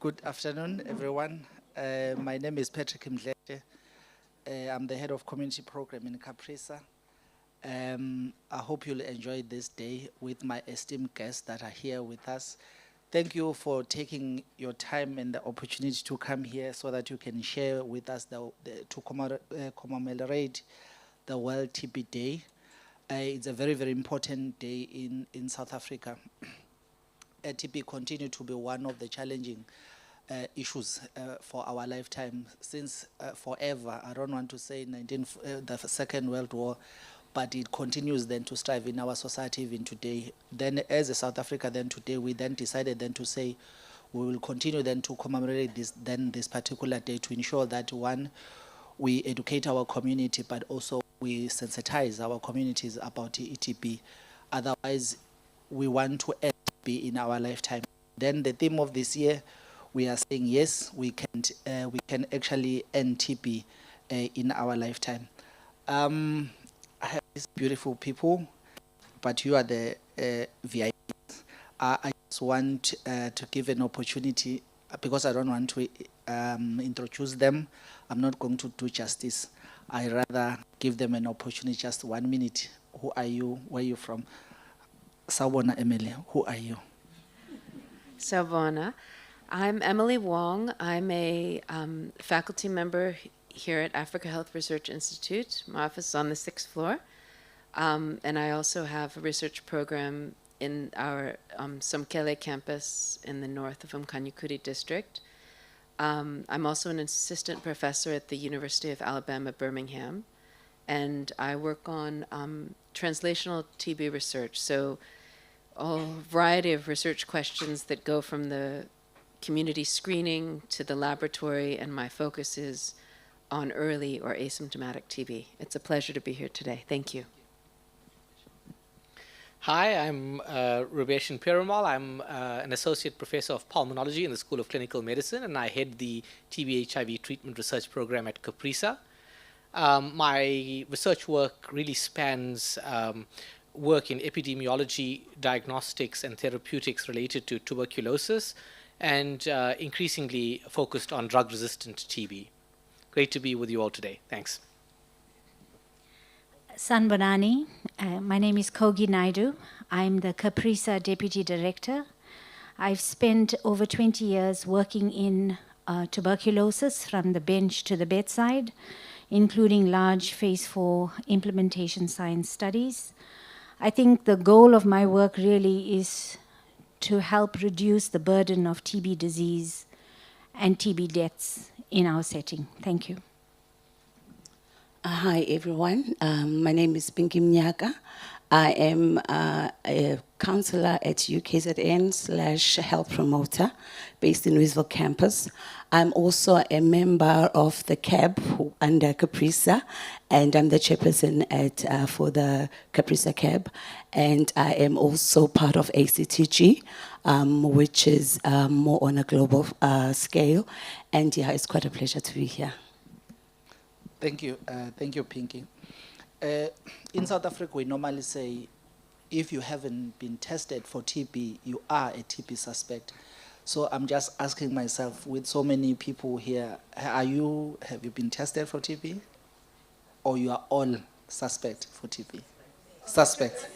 Good afternoon, everyone. My name is Patrick Mdlete. I'm the head of community program in Caprisa. I hope you'll enjoy this day with my esteemed guests that are here with us. Thank you for taking your time and the opportunity to come here so that you can share with us to commemorate the World TB Day. It's a very, very important day in South Africa. TB continue to be one of the challenging issues for our lifetime since forever. I don't want to say the Second World War, but it continues then to strive in our society even today. Then as a South Africa then today, we then decided then to say we will continue then to commemorate this particular day to ensure that one, we educate our community, but also we sensitize our communities about ETB. Otherwise, we want to end TB in our lifetime. Then the theme of this year, we are saying yes, we can actually end TB in our lifetime. I have these beautiful people, but you are the VIPs. I just want to give an opportunity, because I don't want to introduce them. I'm not going to do justice. I rather give them an opportunity, just 1 minute. Who are you? Where are you from? Sawubona Emily, who are you? Sawubona. I'm Emily Wong. I'm a faculty member here at Africa Health Research Institute. My office is on the 6th floor. And I also have a research program in our Somkele campus in the north of Umkanyukuri district. I'm also an assistant professor at the University of Alabama, Birmingham. And I work on translational TB research. So a variety of research questions that go from the community screening to the laboratory, and my focus is on early or asymptomatic TB. It's a pleasure to be here today. Thank you. Hi, I'm Rubeshan Perumal. I'm an associate professor of pulmonology in the School of Clinical Medicine, and I head the TB HIV treatment research program at KwaZulu-Natal. My research work really spans work in epidemiology, diagnostics, and therapeutics related to tuberculosis, and increasingly focused on drug-resistant TB. Great to be with you all today. Thanks. Sanbonani, my name is Kogi Naidu. I'm the KwaZulu-Natal Deputy Director. I've spent over 20 years working in tuberculosis from the bench to the bedside, including large phase 4 implementation science studies. I think the goal of my work really is to help reduce the burden of TB disease and TB deaths in our setting. Thank you. Hi, everyone. My name is Pinky Mnyaka. I am a counselor at UKZN / health promoter based in Louisville campus. I'm also a member of the CAB under KwaZulu-Natal, and I'm the chairperson for the KwaZulu-Natal CAB. And I am also part of ACTG, which is more on a global scale. And yeah, it's quite a pleasure to be here. Thank you, Pinky. In South Africa, we normally say, if you haven't been tested for TB, you are a TB suspect. So I'm just asking myself, with so many people here, have you been tested for TB? Or you are all suspect for TB? Suspect.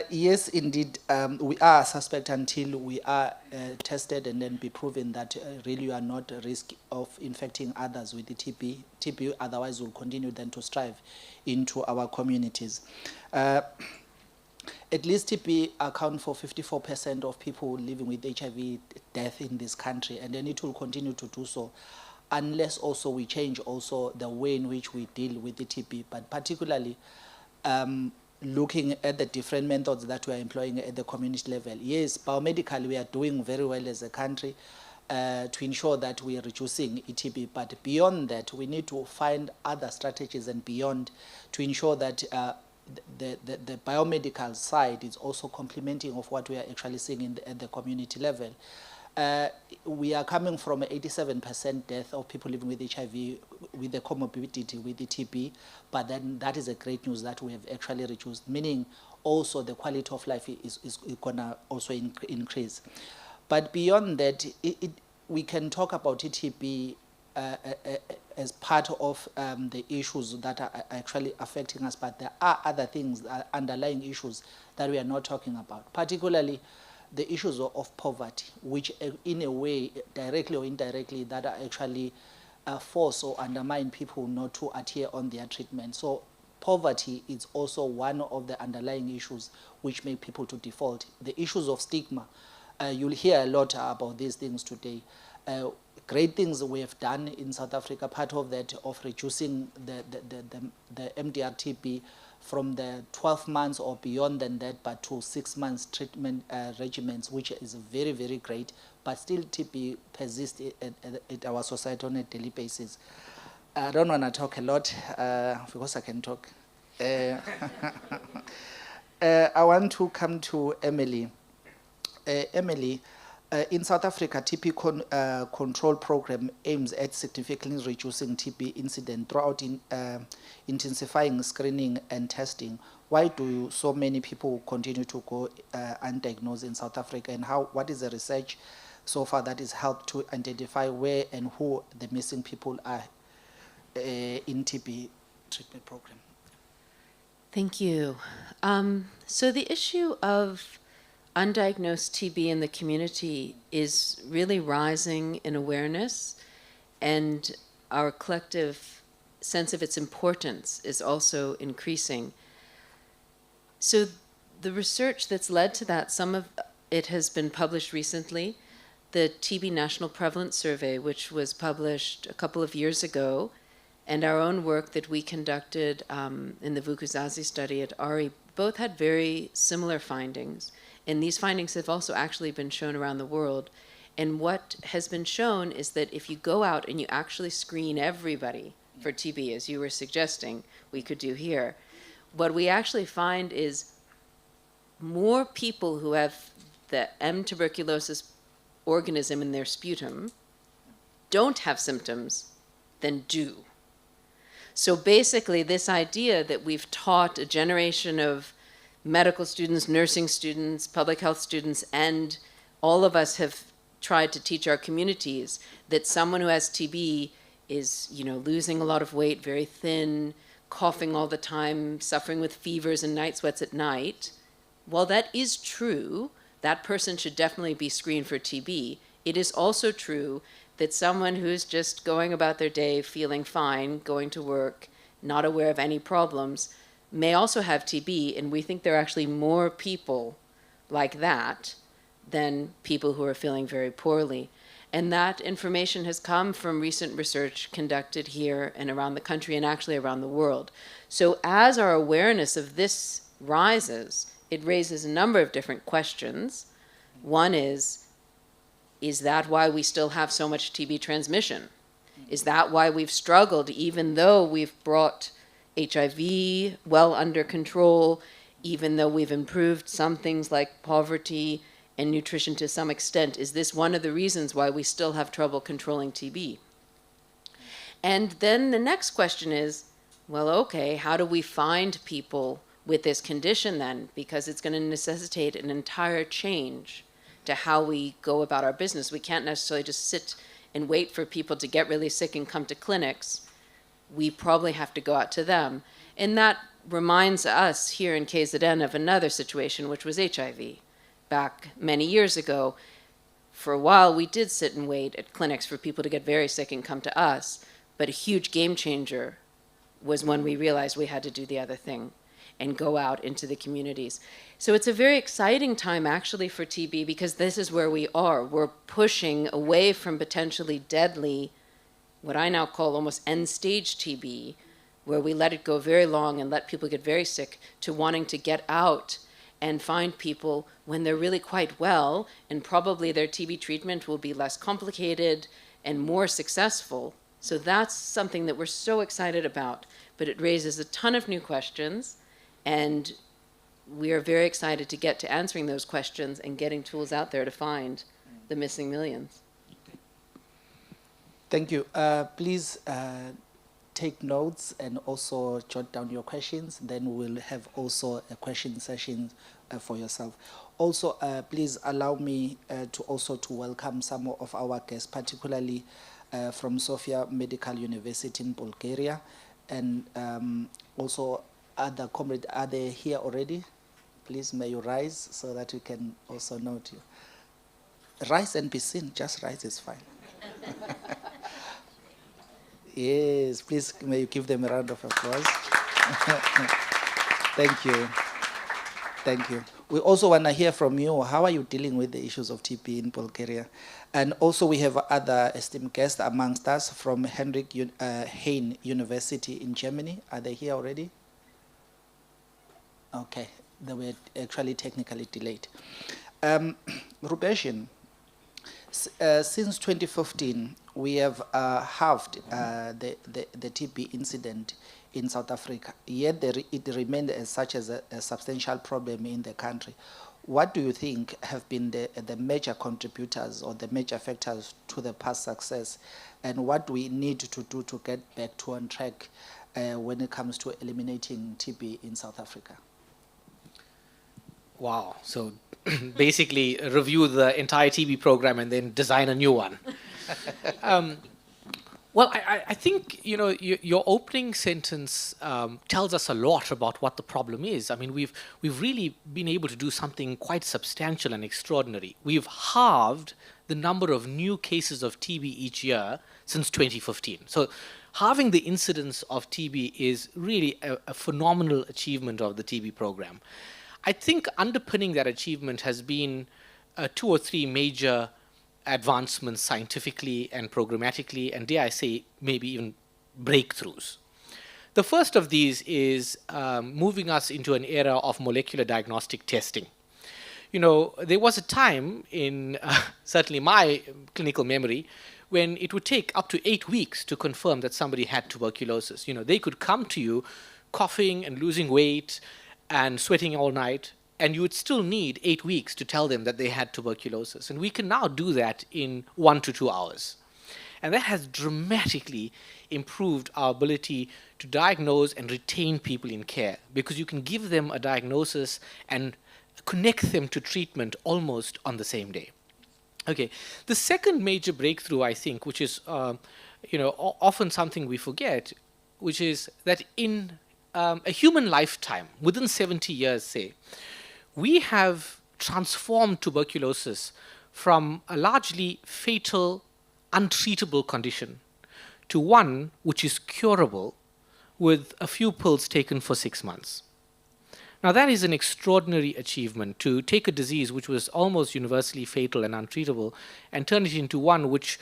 Yes, indeed, we are suspect until we are tested and then be proven that really you are not at risk of infecting others with the TB. TB otherwise will continue then to strive into our communities. At least TB account for 54% of people living with HIV death in this country, and then it will continue to do so unless also we change also the way in which we deal with the TB, but particularly looking at the different methods that we are employing at the community level. Yes, biomedically we are doing very well as a country to ensure that we are reducing TB, but beyond that we need to find other strategies and beyond to ensure that the biomedical side is also complementing of what we are actually seeing at the community level. We are coming from 87% death of people living with HIV with the comorbidity with the TB, but then that is a great news that we have actually reduced, meaning also the quality of life is gonna also increase. But beyond that, we can talk about TB as part of the issues that are actually affecting us, but there are other things, underlying issues that we are not talking about, particularly the issues of poverty, which in a way, directly or indirectly, that are actually force or undermine people not to adhere on their treatment. So poverty is also one of the underlying issues which make people to default. The issues of stigma, you'll hear a lot about these things today. Great things we have done in South Africa, part of that of reducing the MDR-TB from the 12 months or beyond than that, but to 6 months treatment regimens, which is very, very great, but still TB persists at our society on a daily basis. I don't want to talk a lot because I can talk. I want to come to Emily. Emily, in South Africa, TB control program aims at significantly reducing TB incident throughout intensifying screening and testing. Why do so many people continue to go undiagnosed in South Africa, and what is the research so far that has helped to identify where and who the missing people are in TB treatment program? Thank you. So the issue of undiagnosed TB in the community is really rising in awareness, and our collective sense of its importance is also increasing. So the research that's led to that, some of it has been published recently. The TB National Prevalence Survey, which was published a couple of years ago, and our own work that we conducted in the Vukuzazi study at ARI, both had very similar findings. And these findings have also actually been shown around the world. And what has been shown is that if you go out and you actually screen everybody for TB, as you were suggesting we could do here, what we actually find is more people who have the M. tuberculosis organism in their sputum don't have symptoms than do. So basically, this idea that we've taught a generation of medical students, nursing students, public health students, and all of us have tried to teach our communities that someone who has TB is, losing a lot of weight, very thin, coughing all the time, suffering with fevers and night sweats at night. While that is true, that person should definitely be screened for TB. It is also true that someone who's just going about their day feeling fine, going to work, not aware of any problems, may also have TB, and we think there are actually more people like that than people who are feeling very poorly. And that information has come from recent research conducted here and around the country and actually around the world. So as our awareness of this rises, it raises a number of different questions. One is that why we still have so much TB transmission? Is that why we've struggled, even though we've brought HIV well under control, even though we've improved some things like poverty and nutrition to some extent? Is this one of the reasons why we still have trouble controlling TB? And then the next question is, well, okay, how do we find people with this condition then? Because it's going to necessitate an entire change to how we go about our business. We can't necessarily just sit and wait for people to get really sick and come to clinics. We probably have to go out to them. And that reminds us here in KZN of another situation, which was HIV. Back many years ago, for a while, we did sit and wait at clinics for people to get very sick and come to us. But a huge game changer was when we realized we had to do the other thing and go out into the communities. So it's a very exciting time actually for TB, because this is where we are. We're pushing away from potentially deadly, what I now call almost end-stage TB, where we let it go very long and let people get very sick, to wanting to get out and find people when they're really quite well, and probably their TB treatment will be less complicated and more successful. So that's something that we're so excited about, but it raises a ton of new questions, and we are very excited to get to answering those questions and getting tools out there to find the missing millions. Thank you. Please take notes and also jot down your questions. Then we'll have also a question session for yourself. Also, please allow me to welcome some of our guests, particularly from Sofia Medical University in Bulgaria, and also other comrades. Are they here already? Please, may you rise so that we can also note you. Rise and be seen. Just rise is fine. Yes, please, may you give them a round of applause. Thank you. Thank you. We also want to hear from you. How are you dealing with the issues of TB in Bulgaria? And also we have other esteemed guests amongst us from Hein University in Germany. Are they here already? Okay, they were actually technically delayed. Rubeshin, since 2015, we have halved the TB incident in South Africa, yet it remained as such as a substantial problem in the country. What do you think have been the major contributors or the major factors to the past success, and what do we need to do to get back to on track when it comes to eliminating TB in South Africa? Wow. So basically review the entire TB program and then design a new one. Well, I think, you know, your opening sentence tells us a lot about what the problem is. I mean, we've really been able to do something quite substantial and extraordinary. We've halved the number of new cases of TB each year since 2015. So halving the incidence of TB is really a phenomenal achievement of the TB program. I think underpinning that achievement has been 2 or 3 major advancements scientifically and programmatically, and dare I say, maybe even breakthroughs. The first of these is moving us into an era of molecular diagnostic testing. You know, there was a time in certainly my clinical memory when it would take up to 8 weeks to confirm that somebody had tuberculosis. You know, they could come to you coughing and losing weight and sweating all night, and you would still need 8 weeks to tell them that they had tuberculosis. And we can now do that in 1 to 2 hours. And that has dramatically improved our ability to diagnose and retain people in care, because you can give them a diagnosis and connect them to treatment almost on the same day. Okay, the second major breakthrough, I think, which is you know, often something we forget, which is that in a human lifetime, within 70 years, say, we have transformed tuberculosis from a largely fatal, untreatable condition to one which is curable with a few pills taken for 6 months. Now, that is an extraordinary achievement, to take a disease which was almost universally fatal and untreatable and turn it into one which,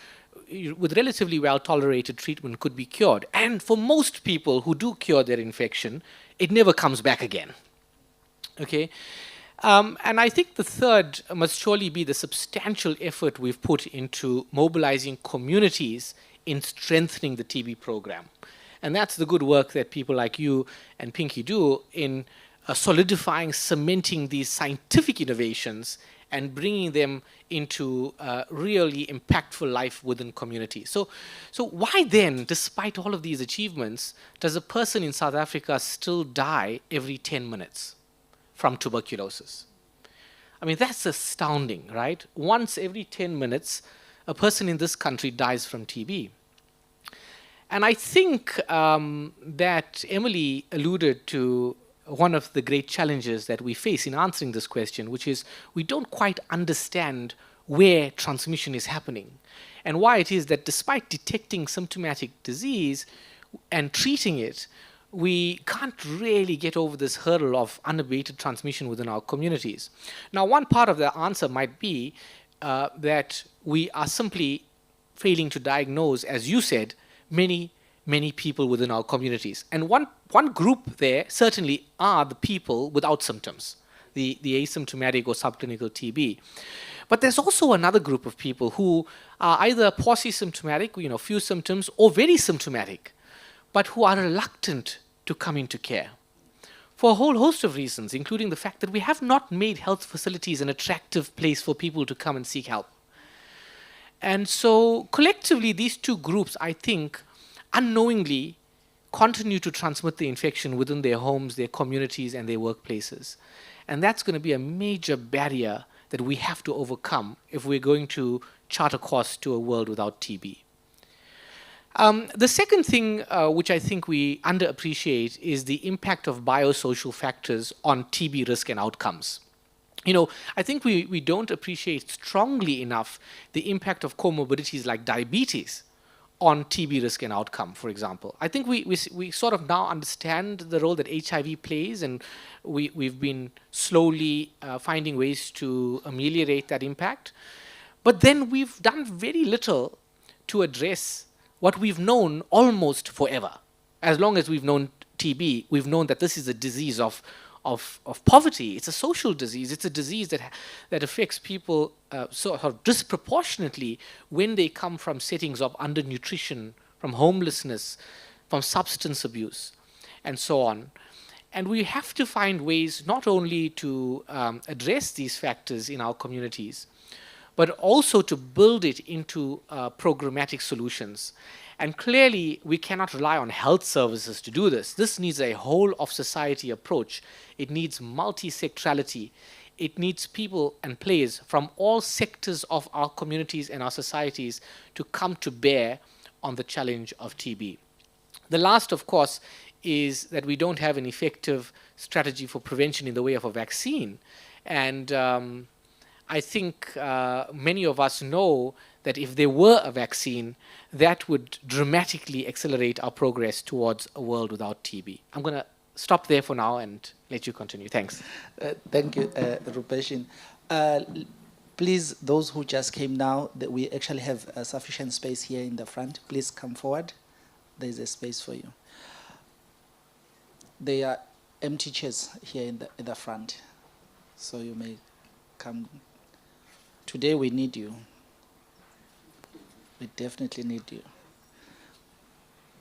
with relatively well-tolerated treatment, could be cured. And for most people who do cure their infection, it never comes back again. Okay? And I think the third must surely be the substantial effort we've put into mobilizing communities in strengthening the TB program. And that's the good work that people like you and Pinky do in solidifying, cementing these scientific innovations and bringing them into really impactful life within communities. So why then, despite all of these achievements, does a person in South Africa still die every 10 minutes from tuberculosis? I mean, that's astounding, right? Once every 10 minutes, a person in this country dies from TB. And I think that Emily alluded to one of the great challenges that we face in answering this question, which is we don't quite understand where transmission is happening and why it is that despite detecting symptomatic disease and treating it, we can't really get over this hurdle of unabated transmission within our communities. Now, one part of the answer might be that we are simply failing to diagnose, as you said, many people within our communities. And one group there certainly are the people without symptoms, the asymptomatic or subclinical TB. But there's also another group of people who are either quasi-symptomatic, you know, few symptoms, or very symptomatic, but who are reluctant to come into care for a whole host of reasons, including the fact that we have not made health facilities an attractive place for people to come and seek help. And so collectively, these two groups, I think, unknowingly continue to transmit the infection within their homes, their communities, and their workplaces. And that's going to be a major barrier that we have to overcome if we're going to chart a course to a world without TB. The second thing which I think we underappreciate is the impact of biosocial factors on TB risk and outcomes. You know, I think we don't appreciate strongly enough the impact of comorbidities like diabetes on TB risk and outcome, for example. I think we sort of now understand the role that HIV plays, and we've been slowly finding ways to ameliorate that impact. But then we've done very little to address what we've known almost forever. As long as we've known TB, we've known that this is a disease of poverty. It's a social disease. It's a disease that affects people sort of disproportionately when they come from settings of undernutrition, from homelessness, from substance abuse, and so on. And we have to find ways not only to address these factors in our communities, but also to build it into programmatic solutions. And clearly, we cannot rely on health services to do this. This needs a whole of society approach. It needs multi-sectorality. It needs people and players from all sectors of our communities and our societies to come to bear on the challenge of TB. The last, of course, is that we don't have an effective strategy for prevention in the way of a vaccine. And I think many of us know that if there were a vaccine, that would dramatically accelerate our progress towards a world without TB. I'm going to stop there for now and let you continue. Thanks. Thank you, Rupeshin. Please, those who just came now, that we actually have sufficient space here in the front. Please come forward. There's a space for you. There are empty chairs here in the front, so you may come. Today we need you. We definitely need you.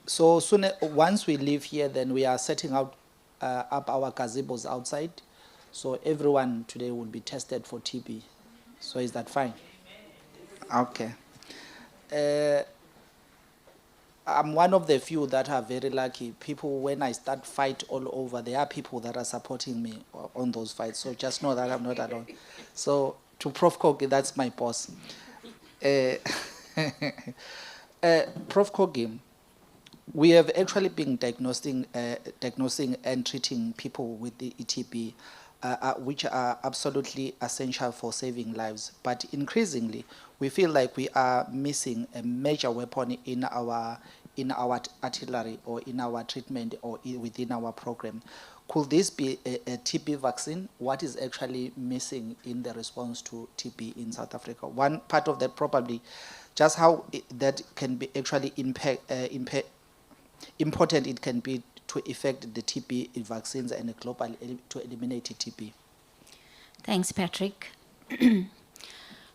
So once we leave here, then we are setting out up our gazebos outside. So everyone today will be tested for TB. So is that fine? Okay. I'm one of the few that are very lucky. People, when I start fight all over, there are people that are supporting me on those fights. So just know that I'm not alone. So to Prof. Kogi, that's my boss. Prof. Kogi, we have actually been diagnosing and treating people with the TB, which are absolutely essential for saving lives. But increasingly, we feel like we are missing a major weapon in our artillery or in our treatment or within our program. Could this be a TB vaccine? What is actually missing in the response to TB in South Africa? One part of that probably just how that can be actually important it can be to effect the TB vaccines and globally to eliminate TB. Thanks, Patrick.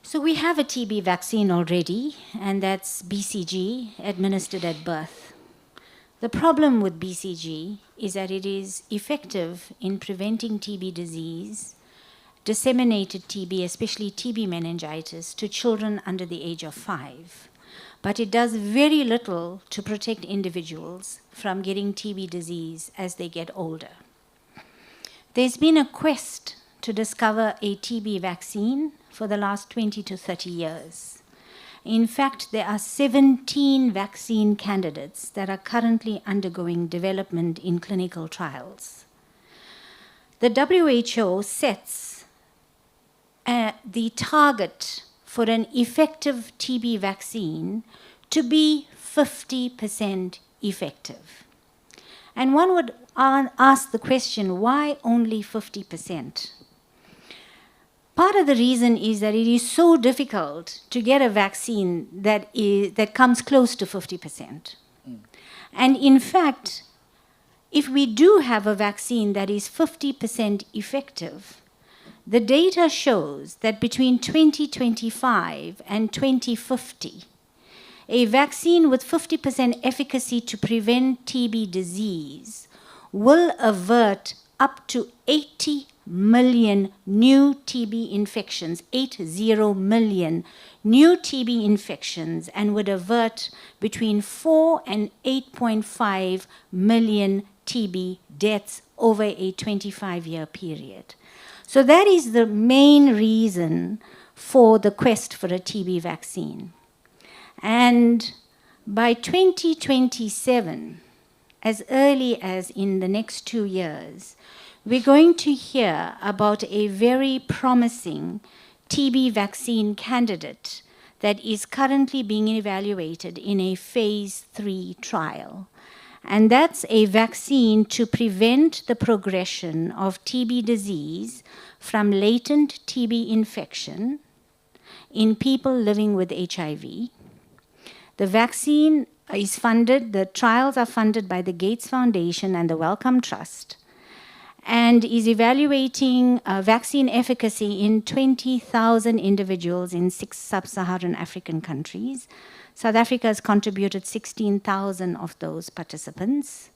So we have a TB vaccine already, and that's BCG, administered at birth. The problem with BCG is that it is effective in preventing TB disease, disseminated TB, especially TB meningitis, to children under the age of 5. But it does very little to protect individuals from getting TB disease as they get older. There's been a quest to discover a TB vaccine for the last 20 to 30 years. In fact, there are 17 vaccine candidates that are currently undergoing development in clinical trials. The WHO sets the target for an effective TB vaccine to be 50% effective. And one would ask the question, why only 50%? Part of the reason is that it is so difficult to get a vaccine that comes close to 50%. And in fact, if we do have a vaccine that is 50% effective, the data shows that between 2025 and 2050, a vaccine with 50% efficacy to prevent TB disease will avert up to 80 million new TB infections, 80 million new TB infections, and would avert between 4 and 8.5 million TB deaths over a 25-year period. So that is the main reason for the quest for a TB vaccine. And by 2027, as early as in the next 2 years, we're going to hear about a very promising TB vaccine candidate that is currently being evaluated in a phase 3 trial. And that's a vaccine to prevent the progression of TB disease from latent TB infection in people living with HIV. The vaccine is funded, the trials are funded by the Gates Foundation and the Wellcome Trust, and is evaluating vaccine efficacy in 20,000 individuals in 6 sub-Saharan African countries. South Africa has contributed 16,000 of those participants.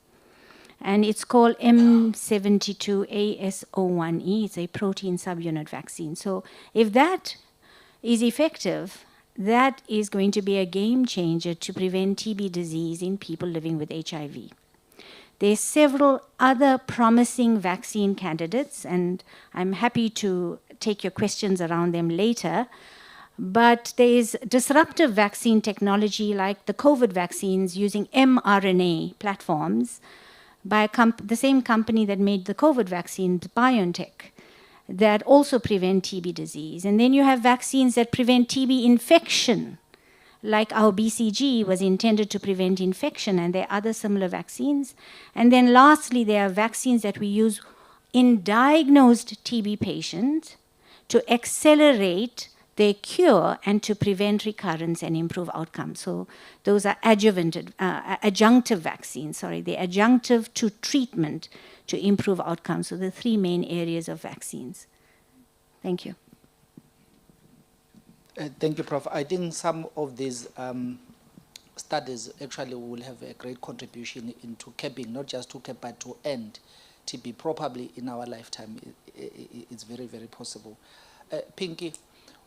And it's called M72AS01E. It's a protein subunit vaccine. So if that is effective, that is going to be a game changer to prevent TB disease in people living with HIV. There's several other promising vaccine candidates, and I'm happy to take your questions around them later. But there's disruptive vaccine technology like the COVID vaccines using mRNA platforms by the same company that made the COVID vaccine, BioNTech, that also prevent TB disease. And then you have vaccines that prevent TB infection, like our BCG was intended to prevent infection, and there are other similar vaccines. And then lastly, there are vaccines that we use in diagnosed TB patients to accelerate their cure and to prevent recurrence and improve outcomes. So those are adjunctive vaccines, they're adjunctive to treatment to improve outcomes. So the 3 main areas of vaccines. Thank you. Thank you, Prof. I think some of these studies actually will have a great contribution into capping, not just to cap, but to end TB, probably in our lifetime. It's very, very possible. Pinky,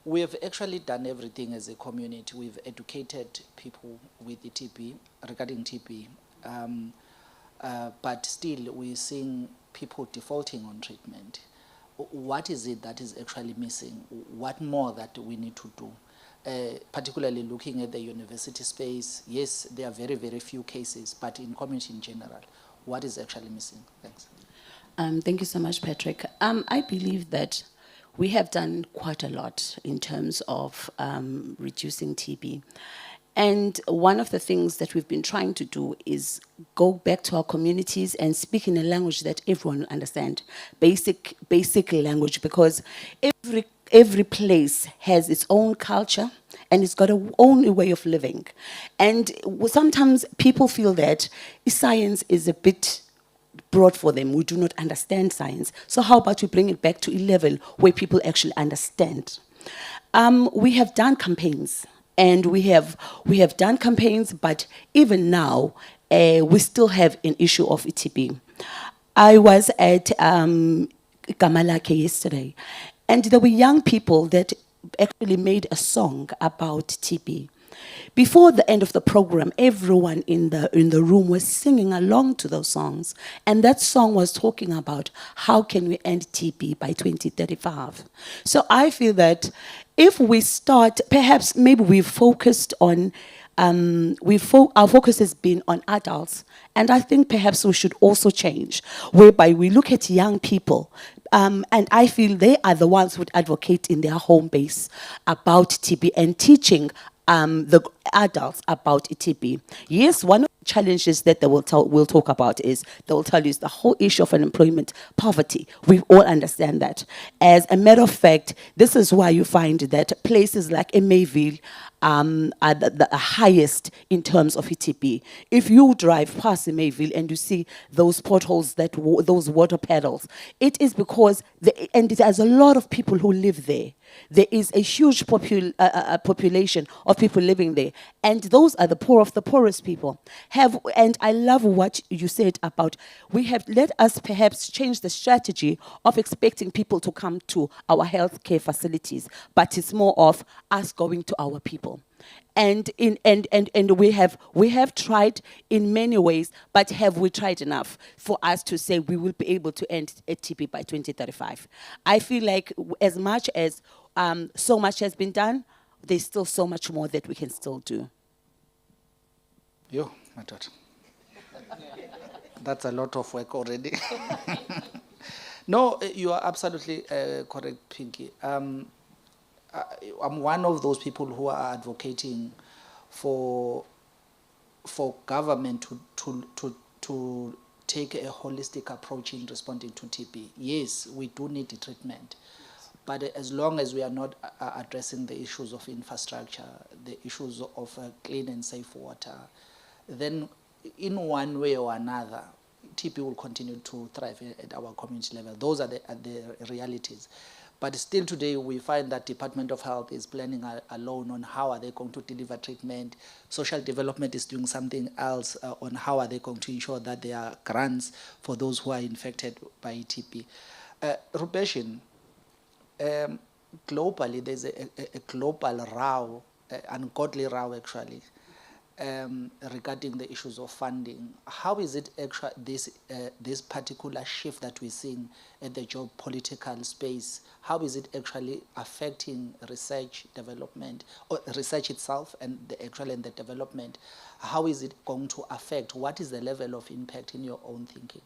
we have actually done everything as a community. We've educated people with the TB, regarding TB, but still we're seeing people defaulting on treatment. What is it that is actually missing? What more that we need to do? Particularly looking at the university space, yes, there are very, very few cases, but in community in general, what is actually missing? Thanks. Thank you so much, Patrick. I believe that we have done quite a lot in terms of reducing TB. And one of the things that we've been trying to do is go back to our communities and speak in a language that everyone will understand, basic language, because every place has its own culture and it's got its own way of living. And sometimes people feel that science is a bit broad for them. We do not understand science. So how about we bring it back to a level where people actually understand? We have done campaigns. And we have done campaigns, but even now, we still have an issue of TB. I was at Gamalake yesterday, and there were young people that actually made a song about TB. Before the end of the program, everyone in the room was singing along to those songs. And that song was talking about how can we end TB by 2035. So I feel that if we start, perhaps maybe we've focused on, our focus has been on adults. And I think perhaps we should also change, whereby we look at young people. And I feel they are the ones who would advocate in their home base about TB and teaching the adults about TB. Yes, one of the challenges that they will talk about is they will tell you is the whole issue of unemployment, poverty. We all understand that. As a matter of fact, this is why you find that places like Mayville are the highest in terms of TB. If you drive past Mayville and you see those potholes, those water puddles, it is because, and it has a lot of people who live there. There is a huge population of people living there, and those are the poor of the poorest people. And I love what you said about let us perhaps change the strategy of expecting people to come to our healthcare facilities, but it's more of us going to our people. And we have tried in many ways, but have we tried enough for us to say we will be able to end TB by 2035? I feel like as much as so much has been done, there's still so much more that we can still do. Yo, my daughter. That's a lot of work already. No, you are absolutely correct, Pinky. I'm one of those people who are advocating for government to take a holistic approach in responding to TB. Yes, we do need the treatment, but as long as we are not addressing the issues of infrastructure, the issues of clean and safe water, then in one way or another, TB will continue to thrive at our community level. Those are the realities. But still today, we find that Department of Health is planning alone on how are they going to deliver treatment. Social development is doing something else on how are they going to ensure that there are grants for those who are infected by TB. Rupeshin, globally, there's a global row, ungodly row actually, regarding the issues of funding. How is it actually this particular shift that we're seeing at the geopolitical space? How is it actually affecting research development, or research itself and the development? How is it going to affect? What is the level of impact in your own thinking?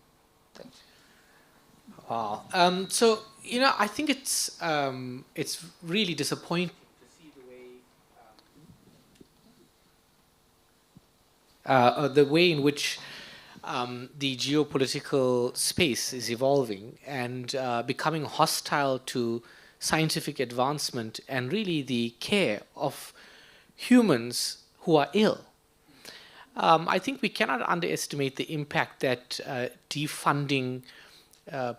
Thank you. Wow. So, I think it's really disappointing to see the way in which the geopolitical space is evolving and becoming hostile to scientific advancement and really the care of humans who are ill. I think we cannot underestimate the impact that defunding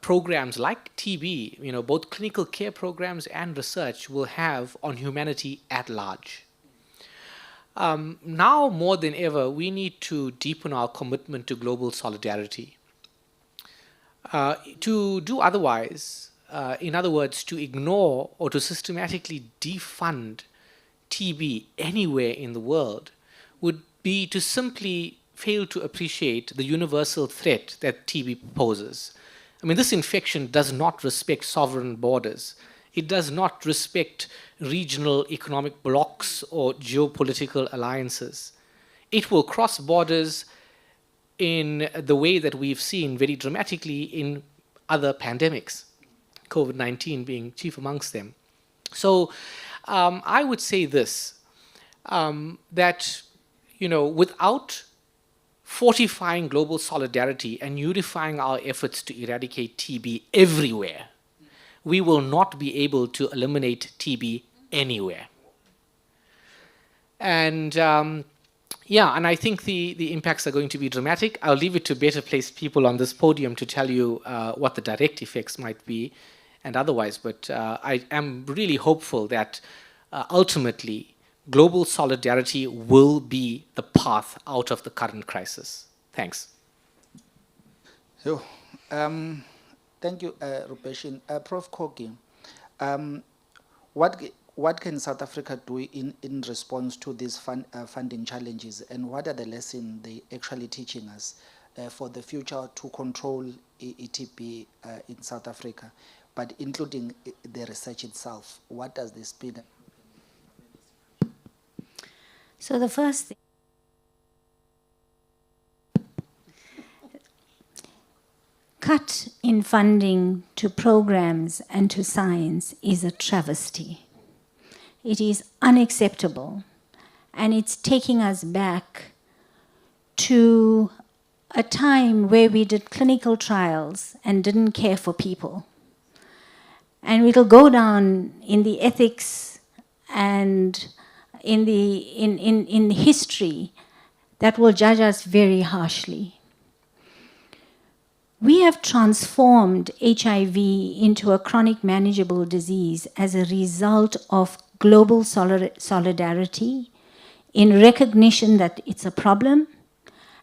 programs like TB, both clinical care programs and research, will have on humanity at large. Now more than ever, we need to deepen our commitment to global solidarity. To do otherwise, in other words, to ignore or to systematically defund TB anywhere in the world would be to simply fail to appreciate the universal threat that TB poses. I mean, this infection does not respect sovereign borders. It does not respect regional economic blocs or geopolitical alliances. It will cross borders in the way that we've seen very dramatically in other pandemics, COVID-19 being chief amongst them. So I would say this, that, without fortifying global solidarity and unifying our efforts to eradicate TB everywhere, we will not be able to eliminate TB anywhere. And and I think the impacts are going to be dramatic. I'll leave it to better placed people on this podium to tell you what the direct effects might be and otherwise, but I am really hopeful that ultimately global solidarity will be the path out of the current crisis. Thanks. So, thank you, Rupeshin. Prof. Kogi, what can South Africa do in response to these funding challenges, and what are the lessons they actually teaching us for the future to control TB in South Africa, but including the research itself? What does this mean? So the first thing, cut in funding to programs and to science is a travesty. It is unacceptable, and it's taking us back to a time where we did clinical trials and didn't care for people. And it'll go down in the ethics and in history that will judge us very harshly. We have transformed HIV into a chronic manageable disease as a result of global solidarity, in recognition that it's a problem,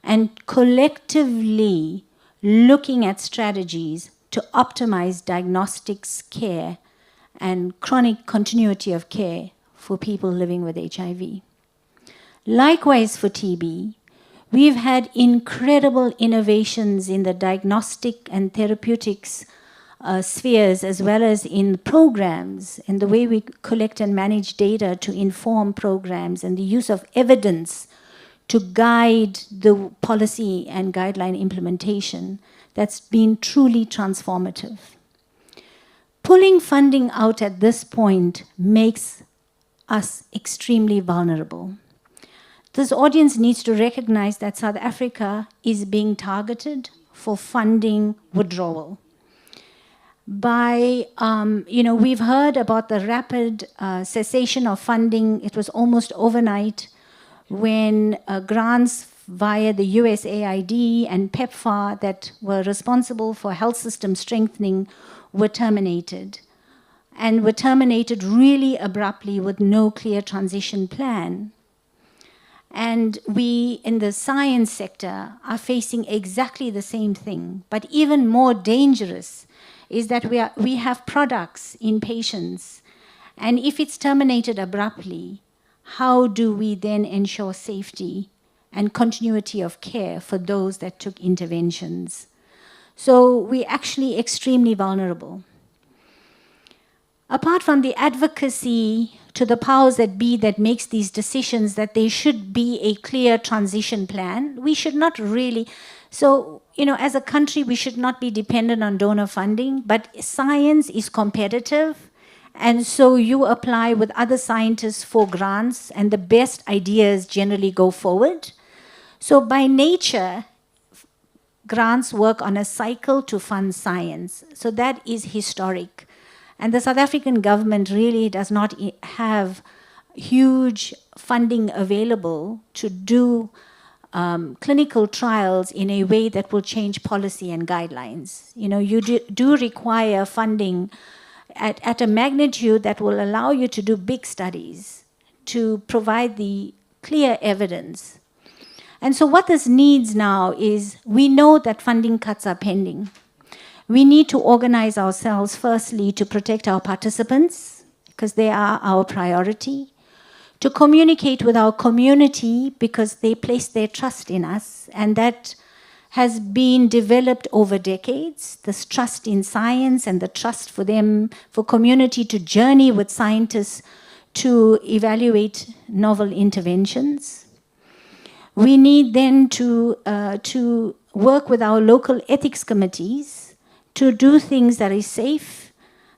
and collectively looking at strategies to optimize diagnostics care and chronic continuity of care for people living with HIV. Likewise for TB, we've had incredible innovations in the diagnostic and therapeutics spheres, as well as in programs, in the way we collect and manage data to inform programs, and the use of evidence to guide the policy and guideline implementation. That's been truly transformative. Pulling funding out at this point makes us extremely vulnerable. This audience needs to recognize that South Africa is being targeted for funding withdrawal. We've heard about the rapid cessation of funding. It was almost overnight when grants via the USAID and PEPFAR that were responsible for health system strengthening were terminated. And were terminated really abruptly with no clear transition plan. And we, in the science sector, are facing exactly the same thing. But even more dangerous is that we have products in patients. And if it's terminated abruptly, how do we then ensure safety and continuity of care for those that took interventions? So we're actually extremely vulnerable. Apart from the advocacy to the powers that be that makes these decisions that there should be a clear transition plan, we should not really, so, as a country, we should not be dependent on donor funding, but science is competitive, and so you apply with other scientists for grants, and the best ideas generally go forward. So by nature, grants work on a cycle to fund science. So that is historic. And the South African government really does not have huge funding available to do clinical trials in a way that will change policy and guidelines. You do require funding at a magnitude that will allow you to do big studies, to provide the clear evidence. And so what this needs now is, we know that funding cuts are pending. We need to organize ourselves, firstly, to protect our participants, because they are our priority, to communicate with our community, because they place their trust in us, and that has been developed over decades, this trust in science and the trust for them, for community to journey with scientists to evaluate novel interventions. We need then to work with our local ethics committees to do things that is safe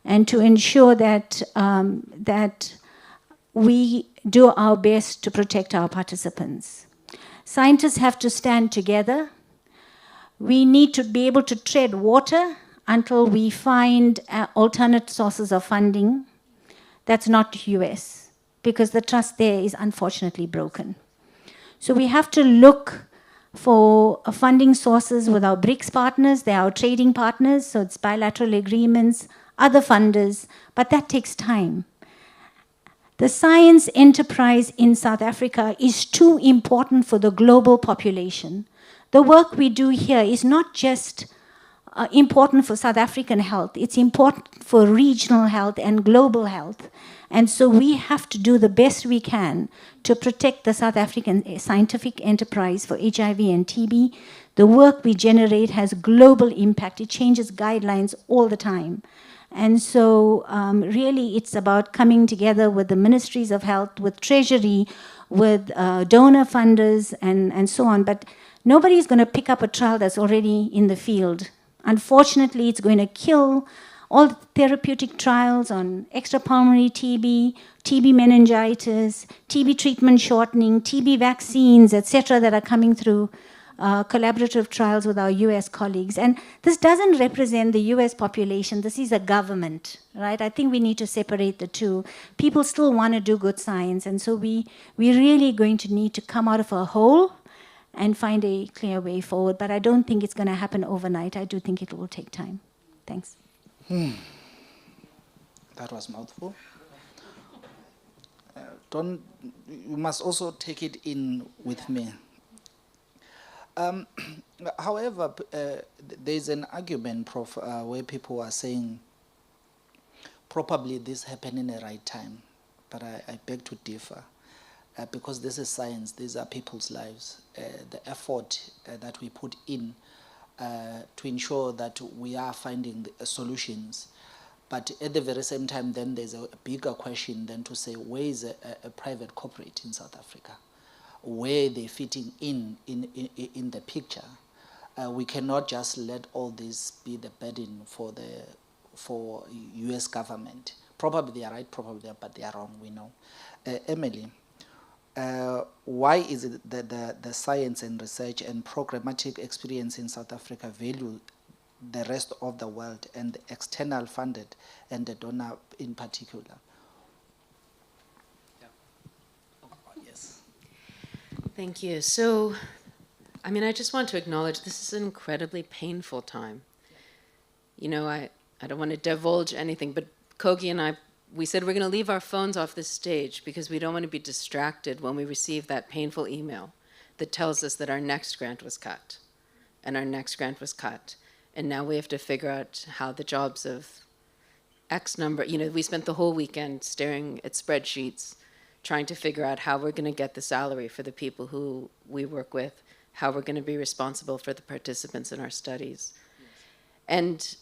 and to ensure that, that we do our best to protect our participants. Scientists have to stand together. We need to be able to tread water until we find alternate sources of funding. That's not US, because the trust there is unfortunately broken. So we have to look for funding sources with our BRICS partners. They are our trading partners, so it's bilateral agreements, other funders, but that takes time. The science enterprise in South Africa is too important for the global population. The work we do here is not just important for South African health, it's important for regional health and global health. And so we have to do the best we can to protect the South African scientific enterprise for HIV and TB. The work we generate has global impact. It changes guidelines all the time. And so really it's about coming together with the ministries of health, with Treasury, with donor funders and so on. But nobody's going to pick up a trial that's already in the field. Unfortunately, it's going to kill all the therapeutic trials on extrapulmonary TB, TB meningitis, TB treatment shortening, TB vaccines, etc., that are coming through collaborative trials with our US colleagues. And this doesn't represent the US population. This is a government, right? I think we need to separate the two. People still want to do good science, and so we're really going to need to come out of a hole and find a clear way forward. But I don't think it's going to happen overnight. I do think it will take time. Thanks. That was mouthful. You must also take it in with me. However, there's an argument, Prof, where people are saying probably this happened in the right time, but I beg to differ. Because this is science, these are people's lives. The effort that we put in to ensure that we are finding the solutions. But at the very same time, then there's a bigger question then to say, where is a private corporate in South Africa? Where they're fitting in the picture? We cannot just let all this be the burden for US government, Probably they are right, but they are wrong, we know. Emily, why is it that the science and research and programmatic experience in South Africa value the rest of the world and the external funded and the donor in particular? Yes. Thank you. So, I mean, I just want to acknowledge this is an incredibly painful time. You know, I don't want to divulge anything, but Kogi and I, we said we're going to leave our phones off this stage because we don't want to be distracted when we receive that painful email that tells us that our next grant was cut, and our next grant was cut. And now we have to figure out how the jobs of X number, you know, we spent the whole weekend staring at spreadsheets, trying to figure out how we're going to get the salary for the people who we work with, how we're going to be responsible for the participants in our studies. Yes. And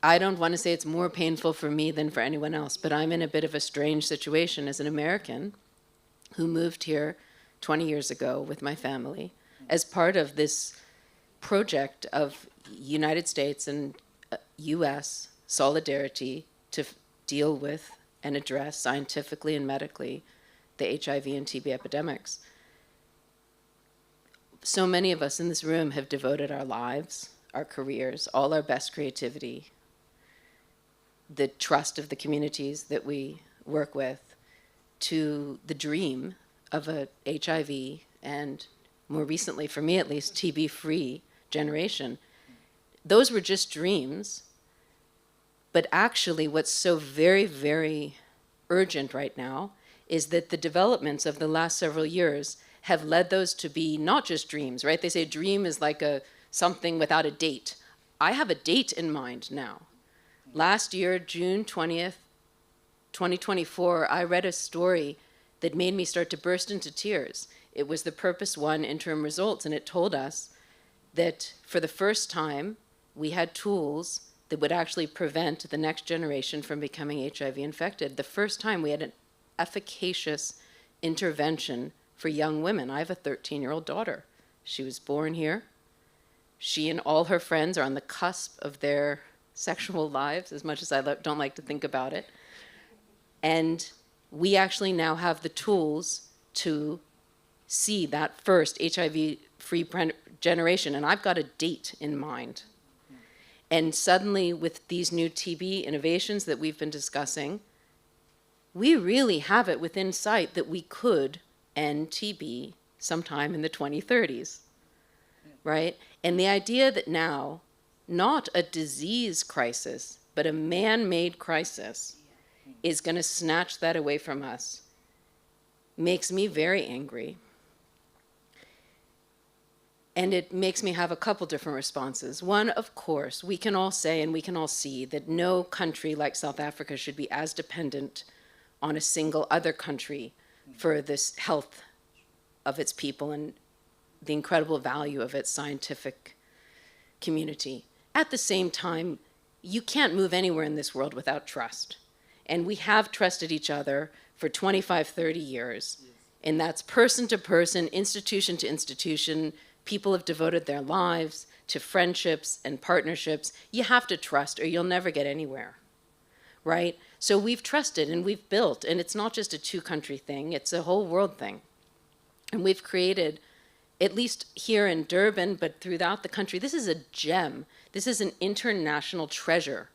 I don't want to say it's more painful for me than for anyone else, but I'm in a bit of a strange situation as an American who moved here 20 years ago with my family as part of this project of United States and US solidarity to deal with and address scientifically and medically the HIV and TB epidemics. So many of us in this room have devoted our lives, our careers, all our best creativity, the trust of the communities that we work with, to the dream of a HIV and, more recently, for me at least, TB-free generation. Those were just dreams, but actually what's so very, very urgent right now is that the developments of the last several years have led those to be not just dreams, right? They say dream is like something without a date. I have a date in mind now. Last year, June 20th, 2024, I read a story that made me start to burst into tears. It was the Purpose 1 interim results, and it told us that for the first time, we had tools that would actually prevent the next generation from becoming HIV infected. The first time we had an efficacious intervention for young women. I have a 13-year-old daughter. She was born here. She and all her friends are on the cusp of their sexual lives, as much as I don't like to think about it. And we actually now have the tools to see that first HIV-free generation, and I've got a date in mind. And suddenly, with these new TB innovations that we've been discussing, we really have it within sight that we could end TB sometime in the 2030s, right? And the idea that now, not a disease crisis, but a man-made crisis is going to snatch that away from us makes me very angry. And it makes me have a couple different responses. One, of course, we can all say and we can all see that no country like South Africa should be as dependent on a single other country for this health of its people and the incredible value of its scientific community. At the same time, you can't move anywhere in this world without trust. And we have trusted each other for 25, 30 years. Yes. And that's person to person, institution to institution. People have devoted their lives to friendships and partnerships. You have to trust or you'll never get anywhere, right? So we've trusted and we've built, and it's not just a two-country thing, it's a whole world thing. And we've created, at least here in Durban, but throughout the country, this is a gem. This is an international treasure,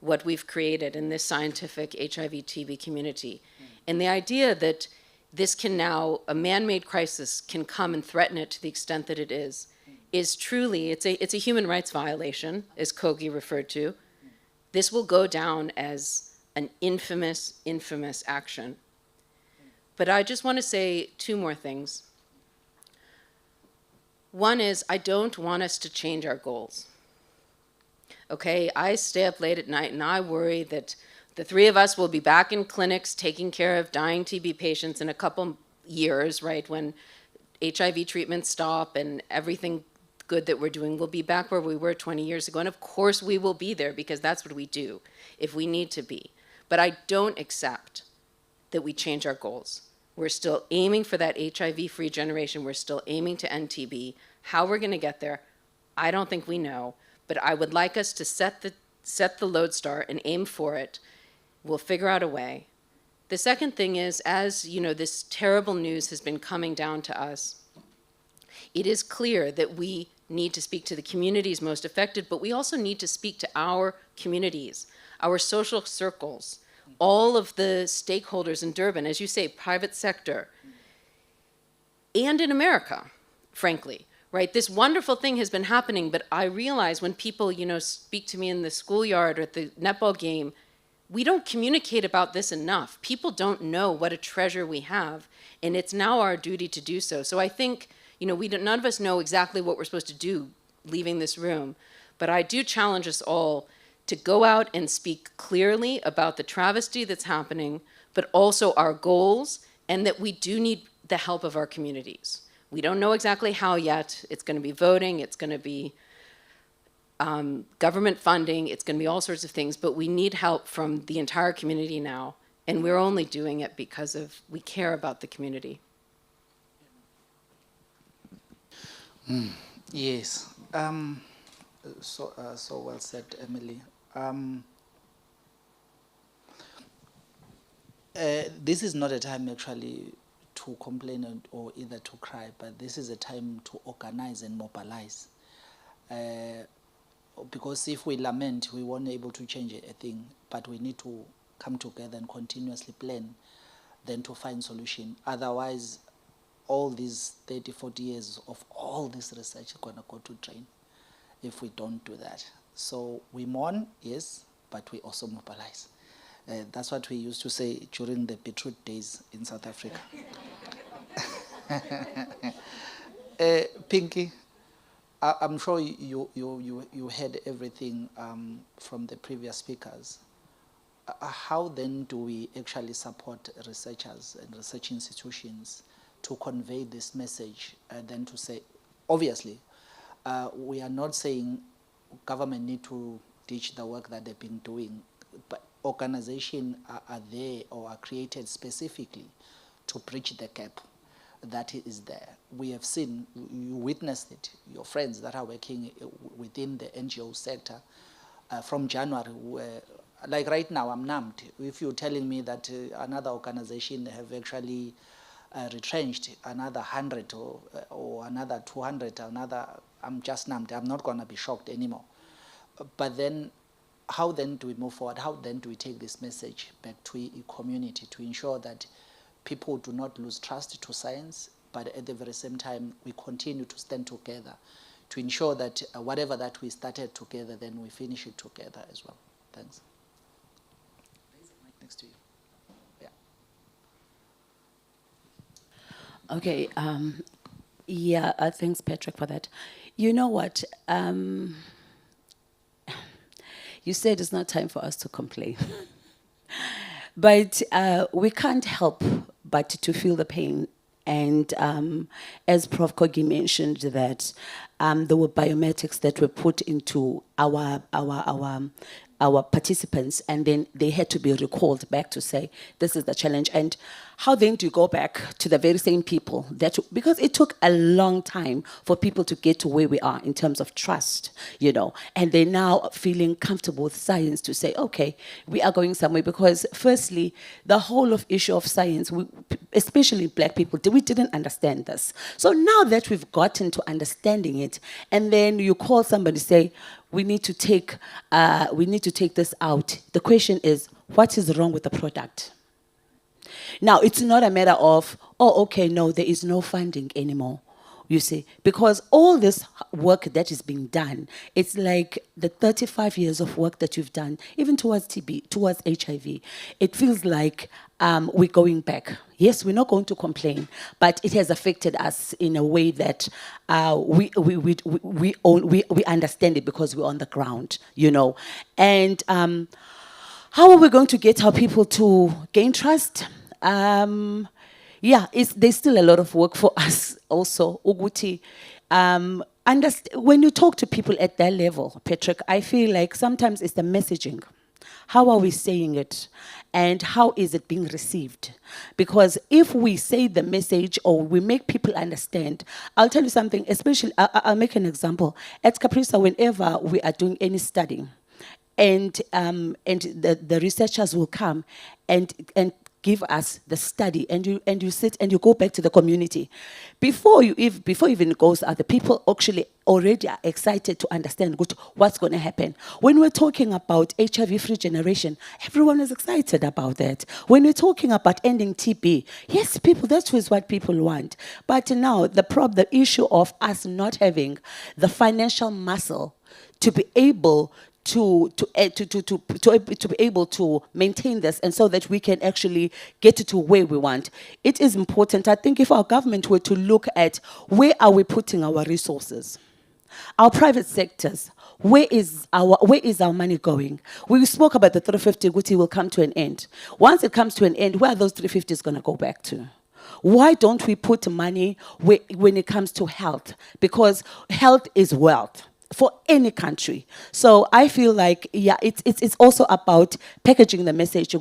what we've created in this scientific HIV-TB community. And the idea that this can now, a man-made crisis can come and threaten it to the extent that it is truly, it's a human rights violation, as Kogi referred to. This will go down as an infamous, infamous action. But I just want to say two more things. One is, I don't want us to change our goals. Okay, I stay up late at night and I worry that the three of us will be back in clinics taking care of dying TB patients in a couple years, right, when HIV treatments stop and everything good that we're doing will be back where we were 20 years ago. And of course we will be there because that's what we do if we need to be. But I don't accept that we change our goals. We're still aiming for that HIV-free generation. We're still aiming to end TB. How we're going to get there, I don't think we know. But I would like us to set the lodestar and aim for it. We'll figure out a way. The second thing is, as you know, this terrible news has been coming down to us, it is clear that we need to speak to the communities most affected, but we also need to speak to our communities, our social circles, all of the stakeholders in Durban, as you say, private sector, and in America, frankly, right? This wonderful thing has been happening, but I realize when people, you know, speak to me in the schoolyard or at the netball game, we don't communicate about this enough. People don't know what a treasure we have, and it's now our duty to do so. So I think, you know, none of us know exactly what we're supposed to do leaving this room, but I do challenge us all to go out and speak clearly about the travesty that's happening, but also our goals, and that we do need the help of our communities. We don't know exactly how yet. It's going to be voting, it's going to be government funding, it's going to be all sorts of things, but we need help from the entire community now, and we're only doing it because we care about the community. Yes. So well said, Emily. This is not a time actually to complain or either to cry, but this is a time to organize and mobilize. Because if we lament, we won't be able to change a thing, but we need to come together and continuously plan, then to find solution. Otherwise, all these 30, 40 years of all this research is going to go to drain if we don't do that. So we mourn, yes, but we also mobilize. That's what we used to say during the beetroot days in South Africa. Pinky, I'm sure you heard everything from the previous speakers. How then do we actually support researchers and research institutions to convey this message and then to say, obviously, we are not saying government need to ditch the work that they've been doing, but organizations are there or are created specifically to bridge the gap that is there. We have seen, you witnessed it, your friends that are working within the NGO sector from January, like right now I'm numbed. If you're telling me that another organization have actually retrenched another 100 or another 200, I'm just numbed. I'm not going to be shocked anymore. But then, how then do we move forward? How then do we take this message back to a community to ensure that people do not lose trust to science, but at the very same time, we continue to stand together to ensure that whatever that we started together, then we finish it together as well. Thanks. Next to you. Yeah. Okay. Thanks, Patrick, for that. You know what? You said it's not time for us to complain. But we can't help but to feel the pain. And as Prof. Kogi mentioned, that there were biometrics that were put into our participants, and then they had to be recalled back to say, this is the challenge. And how then do you go back to the very same people? Because it took a long time for people to get to where we are in terms of trust, you know, and they're now feeling comfortable with science to say, okay, we are going somewhere. Because firstly, the whole of issue of science, especially Black people, we didn't understand this. So now that we've gotten to understanding it, and then you call somebody, say, we need to take this out. The question is, what is wrong with the product? Now, it's not a matter of, oh, okay, no, there is no funding anymore, you see, because all this work that is being done, it's like the 35 years of work that you've done, even towards TB, towards HIV, it feels like we're going back. Yes, we're not going to complain, but it has affected us in a way that we understand it because we're on the ground, you know. And how are we going to get our people to gain trust? There's still a lot of work for us also. Uguti, when you talk to people at that level, Patrick, I feel like sometimes it's the messaging. How are we saying it? And how is it being received? Because if we say the message or we make people understand, I'll tell you something, especially, I'll make an example. At CAPRISA, whenever we are doing any study, and the researchers will come and give us the study, and you sit and you go back to the community. Before even goes out, the people actually already are excited to understand what's going to happen. When we're talking about HIV-free generation, everyone is excited about that. When we're talking about ending TB, yes, that is what people want. But now the issue of us not having the financial muscle to be able to be able to maintain this, and so that we can actually get to where we want. It is important. I think if our government were to look at where are we putting our resources, our private sectors, where is our money going? We spoke about the 350 Guti will come to an end. Once it comes to an end, where are those 350s going to go back to? Why don't we put money when it comes to health? Because health is wealth for any country. So I feel like, yeah, it's also about packaging the message.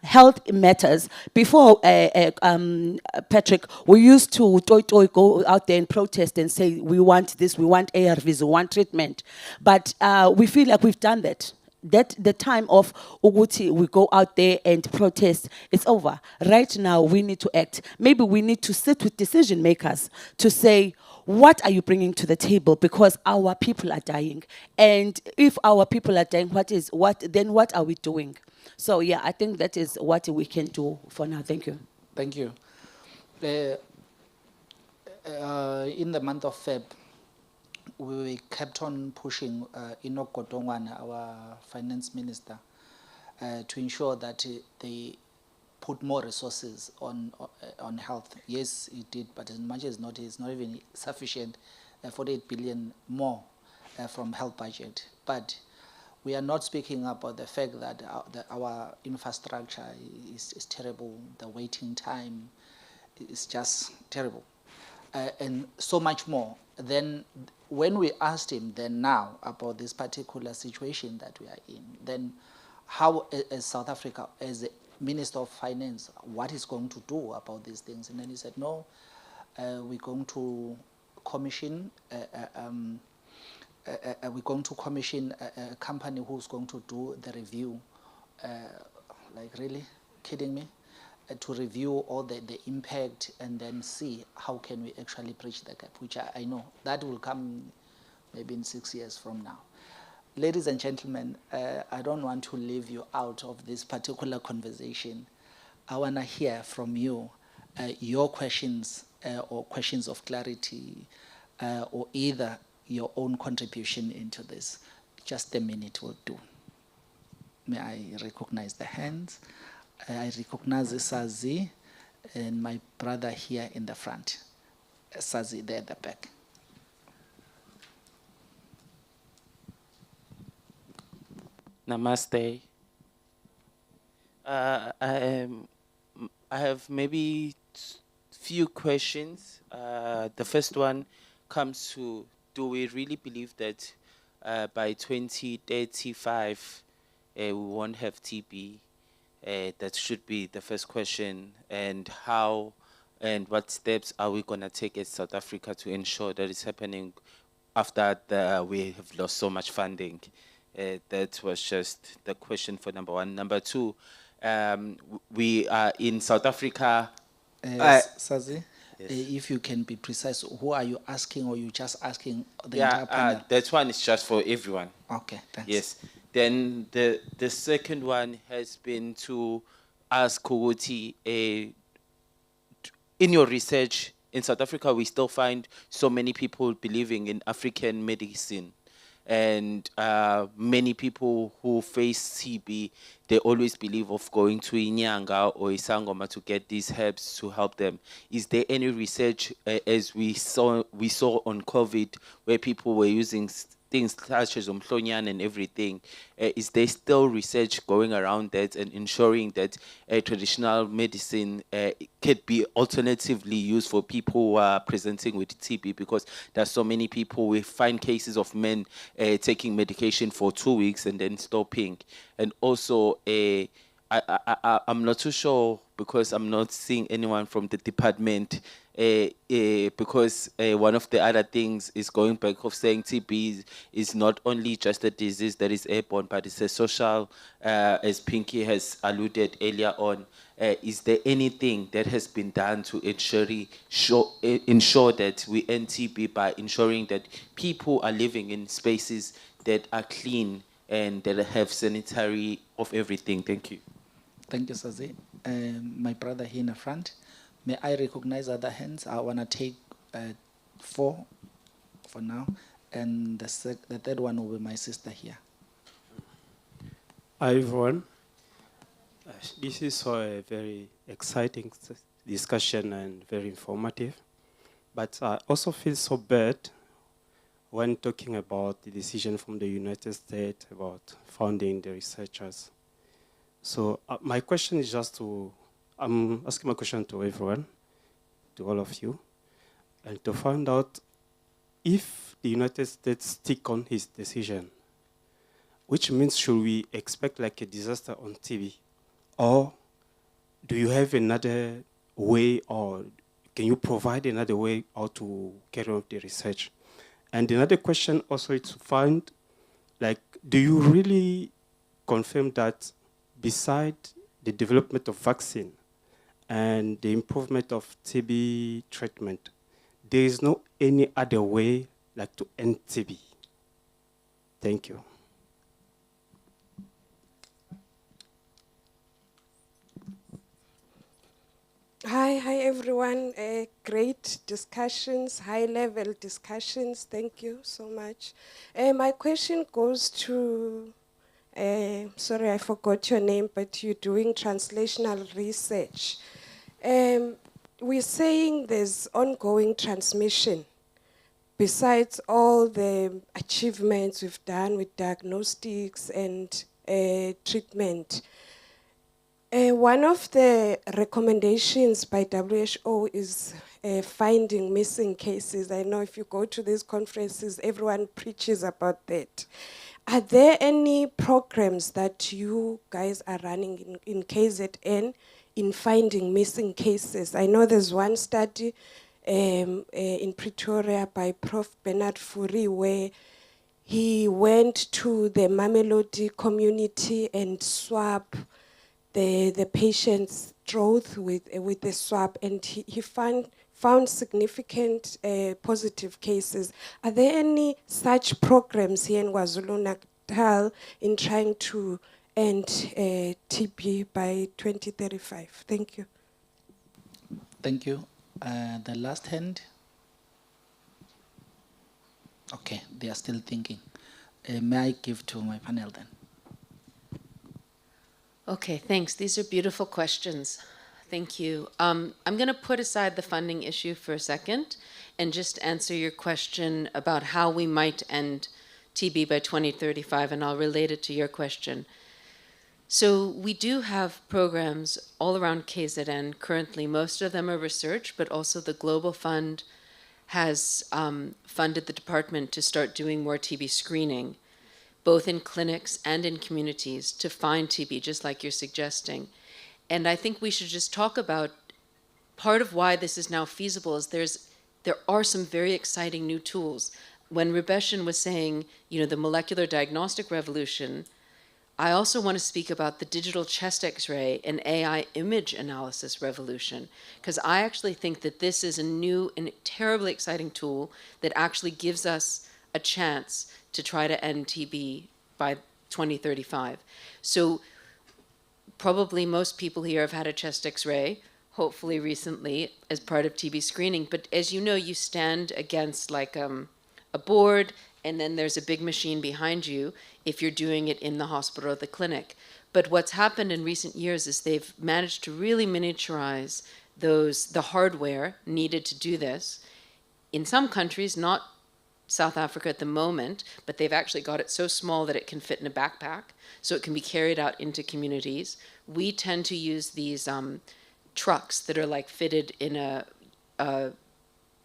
Health matters. Before, Patrick, we used to go out there and protest and say, we want this, we want ARVs, we want treatment. But we feel like we've done that. The time of Uguti, we go out there and protest, it's over. Right now, we need to act. Maybe we need to sit with decision makers to say, what are you bringing to the table? Because our people are dying. And if our people are dying, then what are we doing? So yeah, I think that is what we can do for now. Thank you. Thank you. In the month of Feb, we kept on pushing Enoch Godongwana, our finance minister, to ensure that they put more resources on health. Yes, it did, but as much as it's not even sufficient, 48 billion more from health budget. But we are not speaking about the fact that our infrastructure is terrible, the waiting time is just terrible, and so much more. Then when we asked him then now about this particular situation that we are in, then how, as South Africa, as a Minister of Finance, what is going to do about these things? And then he said, no, we're going to commission a company who's going to do the review. Like, really? Kidding me? To review all the impact and then see how can we actually bridge the gap, which I know that will come maybe in 6 years from now. Ladies and gentlemen, I don't want to leave you out of this particular conversation. I want to hear from you your questions or questions of clarity or either your own contribution into this. Just a minute will do. May I recognize the hands? I recognize Sazi and my brother here in the front. Sazi there at the back. Namaste. I have maybe few questions. The first one comes to, do we really believe that by 2035 we won't have TB? That should be the first question. And how and what steps are we going to take as South Africa to ensure that it's happening after we have lost so much funding? That was just the question for number one. Number two, we are in South Africa. Sazi, Yes. if you can be precise, who are you asking, or you just asking the entire Yeah, panel? that one is just for everyone. Okay, thanks. Yes. Then the second one has been to ask Koguti, in your research in South Africa, we still find so many people believing in African medicine. And many people who face TB, they always believe of going to Inyanga or Isangoma to get these herbs to help them. Is there any research, as we saw on COVID, where people were using things such as umhlonyan and everything? Is there still research going around that and ensuring that traditional medicine could be alternatively used for people who are presenting with TB? Because there's so many people, we find cases of men taking medication for 2 weeks and then stopping. And also, I'm not too sure, because I'm not seeing anyone from the department because one of the other things is going back of saying TB is not only just a disease that is airborne, but it's a social, as Pinky has alluded earlier on. Is there anything that has been done to ensure that we end TB by ensuring that people are living in spaces that are clean and that have sanitary of everything? Thank you. Thank you, Sazi. My brother here in the front. May I recognize other hands? I want to take 4 for now. And the third one will be my sister here. Hi, everyone. This is a very exciting discussion and very informative. But I also feel so bad when talking about the decision from the United States about funding the researchers. So my question is I'm asking my question to everyone, to all of you, and to find out if the United States stick on his decision, which means should we expect like a disaster on TB? Or do you have another way, or can you provide another way how to carry on the research? And another question also is to find, like, do you really confirm that beside the development of vaccine and the improvement of TB treatment, there is no any other way like to end TB? Thank you. Hi everyone. Great discussions, high-level discussions. Thank you so much. My question goes to, sorry I forgot your name, but you're doing translational research. We're saying there's ongoing transmission. Besides all the achievements we've done with diagnostics and treatment, one of the recommendations by WHO is finding missing cases. I know if you go to these conferences, everyone preaches about that. Are there any programs that you guys are running in KZN in finding missing cases? I know there's one study in Pretoria by Prof. Bernard Fourie where he went to the Mamelodi community and swabbed the patient's throat with the swab, and he found significant positive cases. Are there any such programs here in KwaZulu-Natal in trying to end TB by 2035? Thank you. Thank you. The last hand. Okay, they are still thinking. May I give to my panel then? Okay, thanks. These are beautiful questions. Thank you. I'm going to put aside the funding issue for a second and just answer your question about how we might end TB by 2035, and I'll relate it to your question. So we do have programs all around KZN currently. Most of them are research, but also the Global Fund has funded the department to start doing more TB screening, both in clinics and in communities, to find TB, just like you're suggesting. And I think we should just talk about part of why this is now feasible is there are some very exciting new tools. When Rubeshan was saying, the molecular diagnostic revolution, I also want to speak about the digital chest X-ray and AI image analysis revolution, because I actually think that this is a new and terribly exciting tool that actually gives us a chance to try to end TB by 2035. So probably most people here have had a chest X-ray, hopefully recently, as part of TB screening. But as you know, you stand against like a board, and then there's a big machine behind you if you're doing it in the hospital or the clinic. But what's happened in recent years is they've managed to really miniaturize the hardware needed to do this. In some countries, not South Africa at the moment, but they've actually got it so small that it can fit in a backpack, so it can be carried out into communities. We tend to use these trucks that are like fitted in a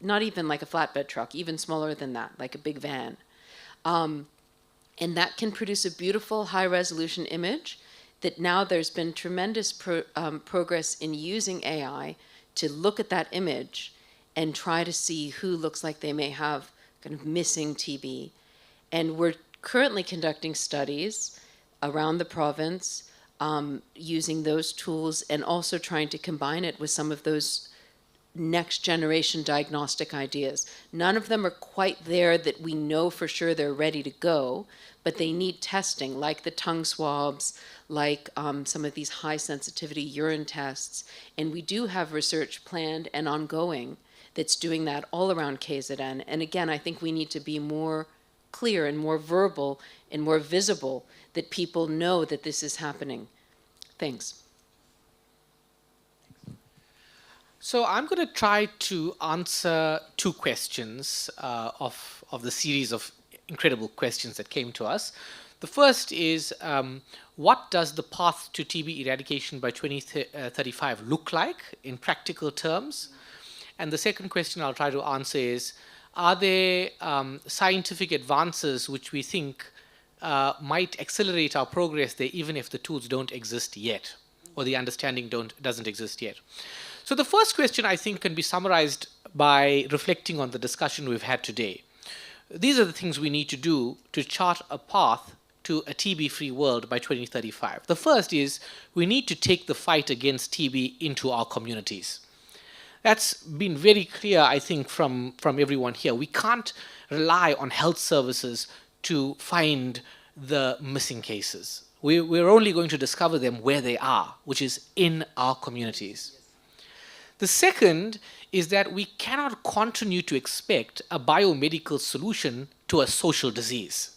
not even like a flatbed truck, even smaller than that, like a big van. And that can produce a beautiful high-resolution image that now there's been tremendous progress in using AI to look at that image and try to see who looks like they may have kind of missing TB. And we're currently conducting studies around the province using those tools and also trying to combine it with some of those next generation diagnostic ideas. None of them are quite there that we know for sure they're ready to go, but they need testing, like the tongue swabs, like some of these high sensitivity urine tests. And we do have research planned and ongoing that's doing that all around KZN. And again, I think we need to be more clear and more verbal and more visible that people know that this is happening. Thanks. So I'm going to try to answer two questions of the series of incredible questions that came to us. The first is, what does the path to TB eradication by 2035 look like in practical terms? And the second question I'll try to answer is, are there scientific advances which we think might accelerate our progress there, even if the tools don't exist yet, or the understanding doesn't exist yet? So the first question, I think, can be summarized by reflecting on the discussion we've had today. These are the things we need to do to chart a path to a TB-free world by 2035. The first is we need to take the fight against TB into our communities. That's been very clear, I think, from everyone here. We can't rely on health services to find the missing cases. We're only going to discover them where they are, which is in our communities. The second is that we cannot continue to expect a biomedical solution to a social disease.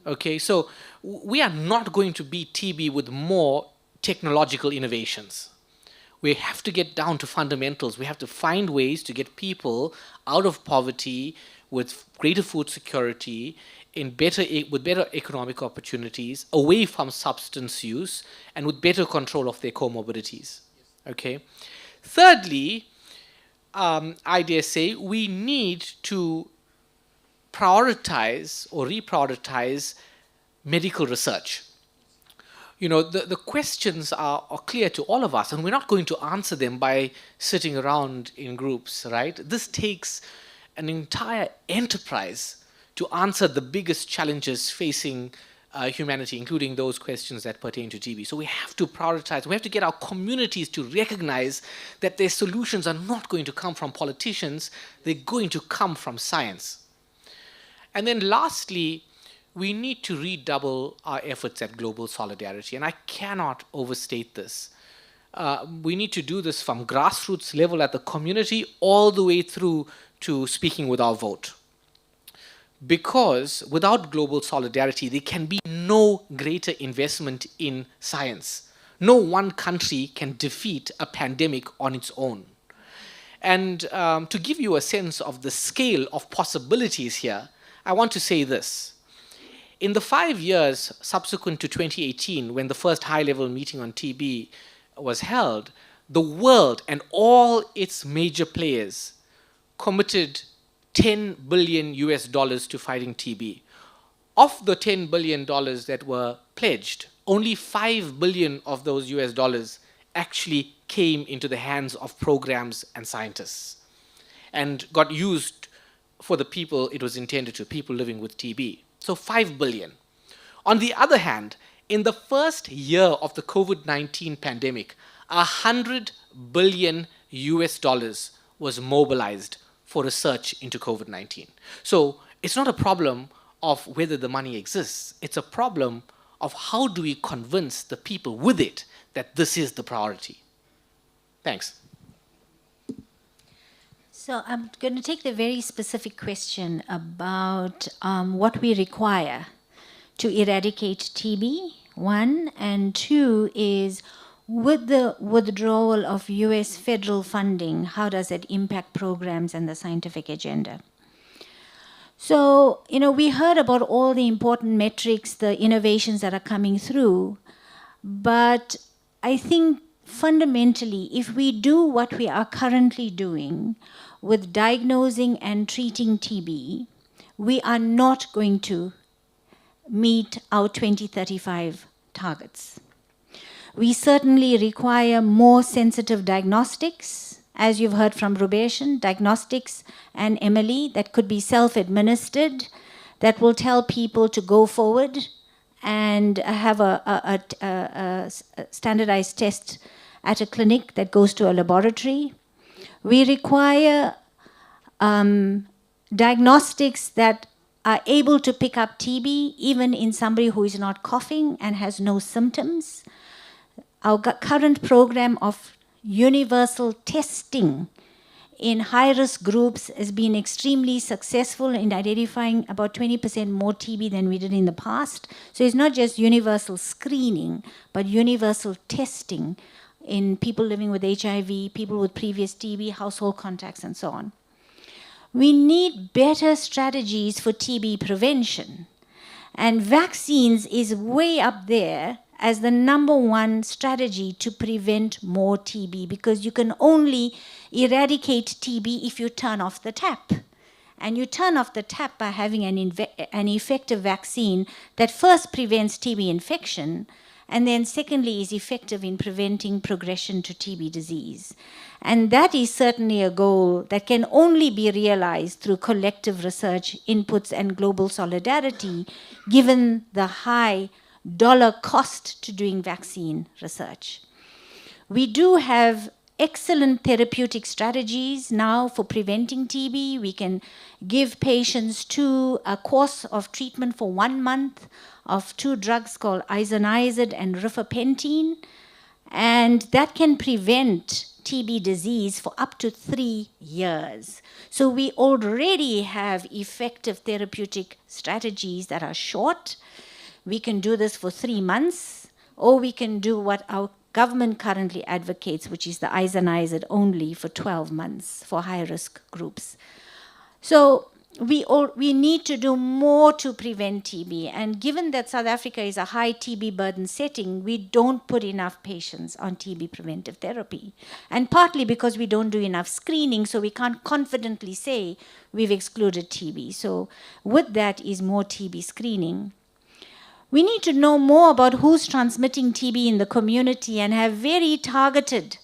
Okay, so we are not going to beat TB with more technological innovations. We have to get down to fundamentals. We have to find ways to get people out of poverty with greater food security, with better economic opportunities, away from substance use, and with better control of their comorbidities. Okay. Thirdly, I dare say, we need to prioritize or reprioritize medical research. You know, the questions are clear to all of us, and we're not going to answer them by sitting around in groups, right? This takes an entire enterprise to answer the biggest challenges facing humanity, including those questions that pertain to TB. So we have to prioritize. We have to get our communities to recognize that their solutions are not going to come from politicians. They're going to come from science. And then lastly, we need to redouble our efforts at global solidarity. And I cannot overstate this. We need to do this from grassroots level at the community all the way through to speaking with our vote. Because without global solidarity, there can be no greater investment in science. No one country can defeat a pandemic on its own. And to give you a sense of the scale of possibilities here, I want to say this. In the 5 years subsequent to 2018, when the first high-level meeting on TB was held, the world and all its major players committed $10 billion to fighting TB. Of the $10 billion that were pledged, only $5 billion of those US dollars actually came into the hands of programs and scientists and got used for the people it was intended to, people living with TB. So $5 billion. On the other hand, in the first year of the COVID-19 pandemic, $100 billion US dollars was mobilized for research into COVID-19. So it's not a problem of whether the money exists. It's a problem of how do we convince the people with it that this is the priority. Thanks. So I'm going to take the very specific question about what we require to eradicate TB, one, and two is, with the withdrawal of US federal funding, how does it impact programs and the scientific agenda? So, you know, we heard about all the important metrics, the innovations that are coming through, but I think fundamentally, if we do what we are currently doing with diagnosing and treating TB, we are not going to meet our 2035 targets. We certainly require more sensitive diagnostics as you've heard from Rubeshan, diagnostics, and Emily, that could be self-administered, that will tell people to go forward and have a standardized test at a clinic that goes to a laboratory. We require diagnostics that are able to pick up TB even in somebody who is not coughing and has no symptoms. Our current program of universal testing in high-risk groups has been extremely successful in identifying about 20% more TB than we did in the past. So it's not just universal screening, but universal testing in people living with HIV, people with previous TB, household contacts, and so on. We need better strategies for TB prevention. And vaccines is way up there as the #1 strategy to prevent more TB, because you can only eradicate TB if you turn off the tap. And you turn off the tap by having an effective vaccine that first prevents TB infection, and then secondly is effective in preventing progression to TB disease. And that is certainly a goal that can only be realized through collective research inputs and global solidarity, given the high dollar cost to doing vaccine research. We do have excellent therapeutic strategies now for preventing TB. We can give patients a course of treatment for 1 month of 2 drugs called isoniazid and rifapentine, and that can prevent TB disease for up to 3 years. So we already have effective therapeutic strategies that are short. We can do this for 3 months, or we can do what our government currently advocates, which is the isoniazid only for 12 months for high-risk groups. So we need to do more to prevent TB. And given that South Africa is a high TB burden setting, we don't put enough patients on TB preventive therapy. And partly because we don't do enough screening, so we can't confidently say we've excluded TB. So with that is more TB screening. We need to know more about who's transmitting TB in the community and have very targeted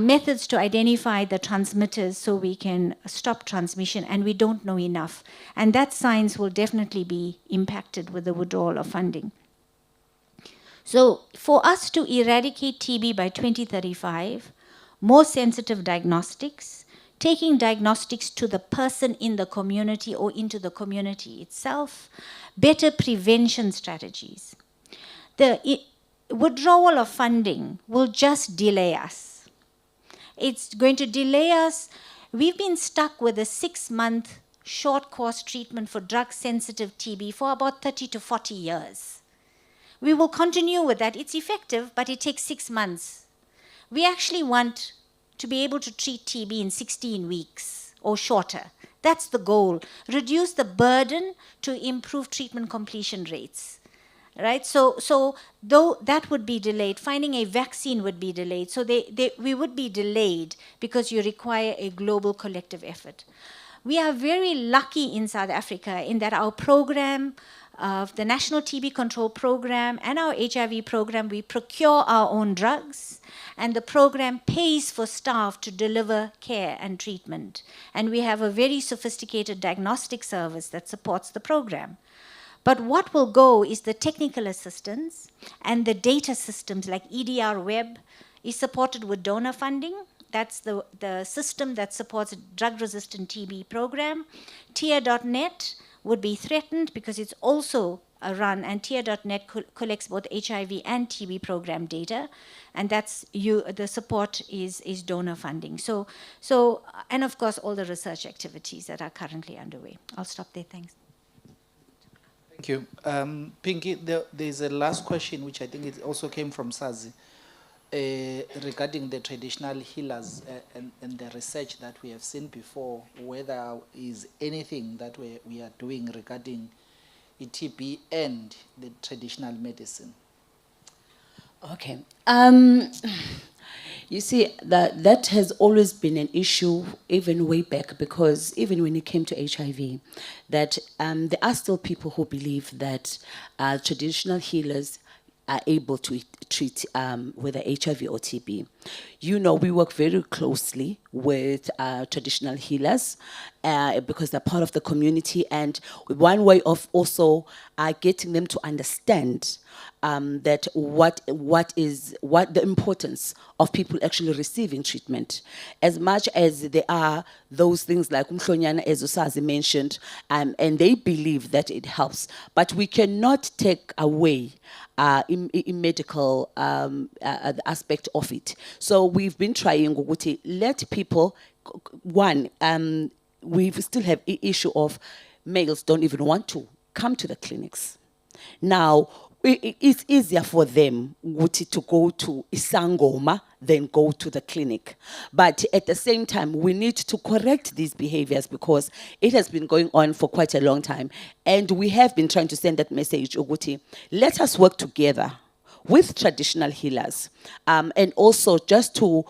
methods to identify the transmitters so we can stop transmission, and we don't know enough. And that science will definitely be impacted with the withdrawal of funding. So for us to eradicate TB by 2035, more sensitive diagnostics, taking diagnostics to the person in the community or into the community itself, better prevention strategies. The withdrawal of funding will just delay us. It's going to delay us. We've been stuck with a 6-month short course treatment for drug-sensitive TB for about 30 to 40 years. We will continue with that. It's effective, but it takes 6 months. We actually want to be able to treat TB in 16 weeks or shorter. That's the goal. Reduce the burden to improve treatment completion rates. Right? So though that would be delayed, finding a vaccine would be delayed. So we would be delayed because you require a global collective effort. We are very lucky in South Africa in that our program, the National TB Control Program and our HIV program, we procure our own drugs, and the program pays for staff to deliver care and treatment. And we have a very sophisticated diagnostic service that supports the program. But what will go is the technical assistance, and the data systems like EDR Web is supported with donor funding. That's the system that supports a drug-resistant TB program. Tier.net would be threatened because it's also a run, and Tier.net collects both HIV and TB program data, and that's the support is donor funding. So, and of course, all the research activities that are currently underway. I'll stop there, thanks. Thank you. Pinky, there's a last question, which I think it also came from Sazi, regarding the traditional healers and the research that we have seen before, whether is anything that we are doing regarding TB and the traditional medicine. Okay. You see, that has always been an issue, even way back, because even when it came to HIV, that there are still people who believe that traditional healers are able to treat whether HIV or TB. You know, we work very closely with traditional healers because they're part of the community, and one way of also getting them to understand that what the importance of people actually receiving treatment, as much as there are those things like umhlonyana, as Usazi mentioned, and they believe that it helps, but we cannot take away in medical the aspect of it. So we've been trying to let people, one, we still have the issue of males don't even want to come to the clinics. Now, it's easier for them to go to Isangoma than go to the clinic. But at the same time, we need to correct these behaviors because it has been going on for quite a long time. And we have been trying to send that message, Uguti, let us work together with traditional healers, and also just to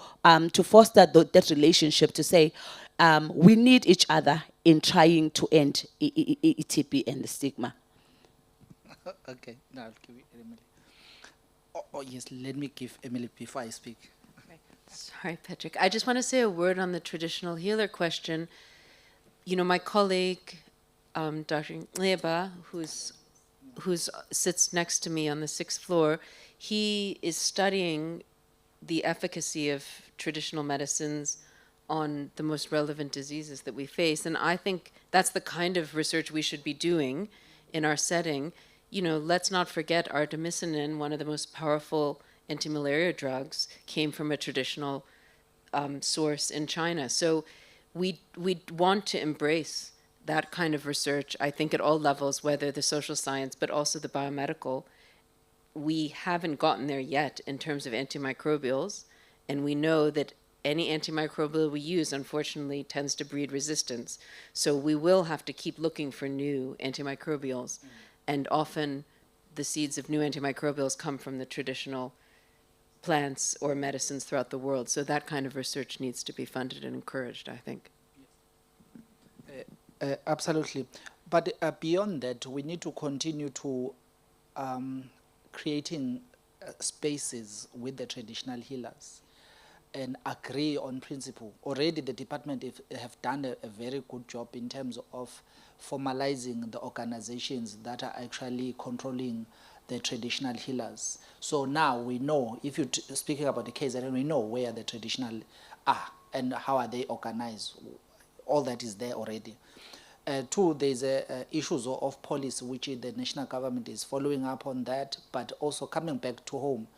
foster that relationship, to say we need each other in trying to end TB and the stigma. Okay, now I'll give it Emily. Oh, yes, let me give Emily before I speak. Sorry, Patrick. I just want to say a word on the traditional healer question. You know, my colleague, Dr. Leba, who's sits next to me on the 6th floor, he is studying the efficacy of traditional medicines on the most relevant diseases that we face. And I think that's the kind of research we should be doing in our setting. You know, let's not forget artemisinin, one of the most powerful anti-malaria drugs, came from a traditional source in China. So we want to embrace that kind of research, I think, at all levels, whether the social science, but also the biomedical. We haven't gotten there yet in terms of antimicrobials, and we know that any antimicrobial we use, unfortunately, tends to breed resistance. So we will have to keep looking for new antimicrobials. And often the seeds of new antimicrobials come from the traditional plants or medicines throughout the world. So that kind of research needs to be funded and encouraged, I think. Absolutely. But beyond that, we need to continue to creating spaces with the traditional healers and agree on principle. Already the department have done a very good job in terms of formalizing the organizations that are actually controlling the traditional healers. So now we know, if you're speaking about the case, we know where the traditional are and how are they organized. All that is there already. Two, there's issues of policy, which the national government is following up on that, but also coming back to home.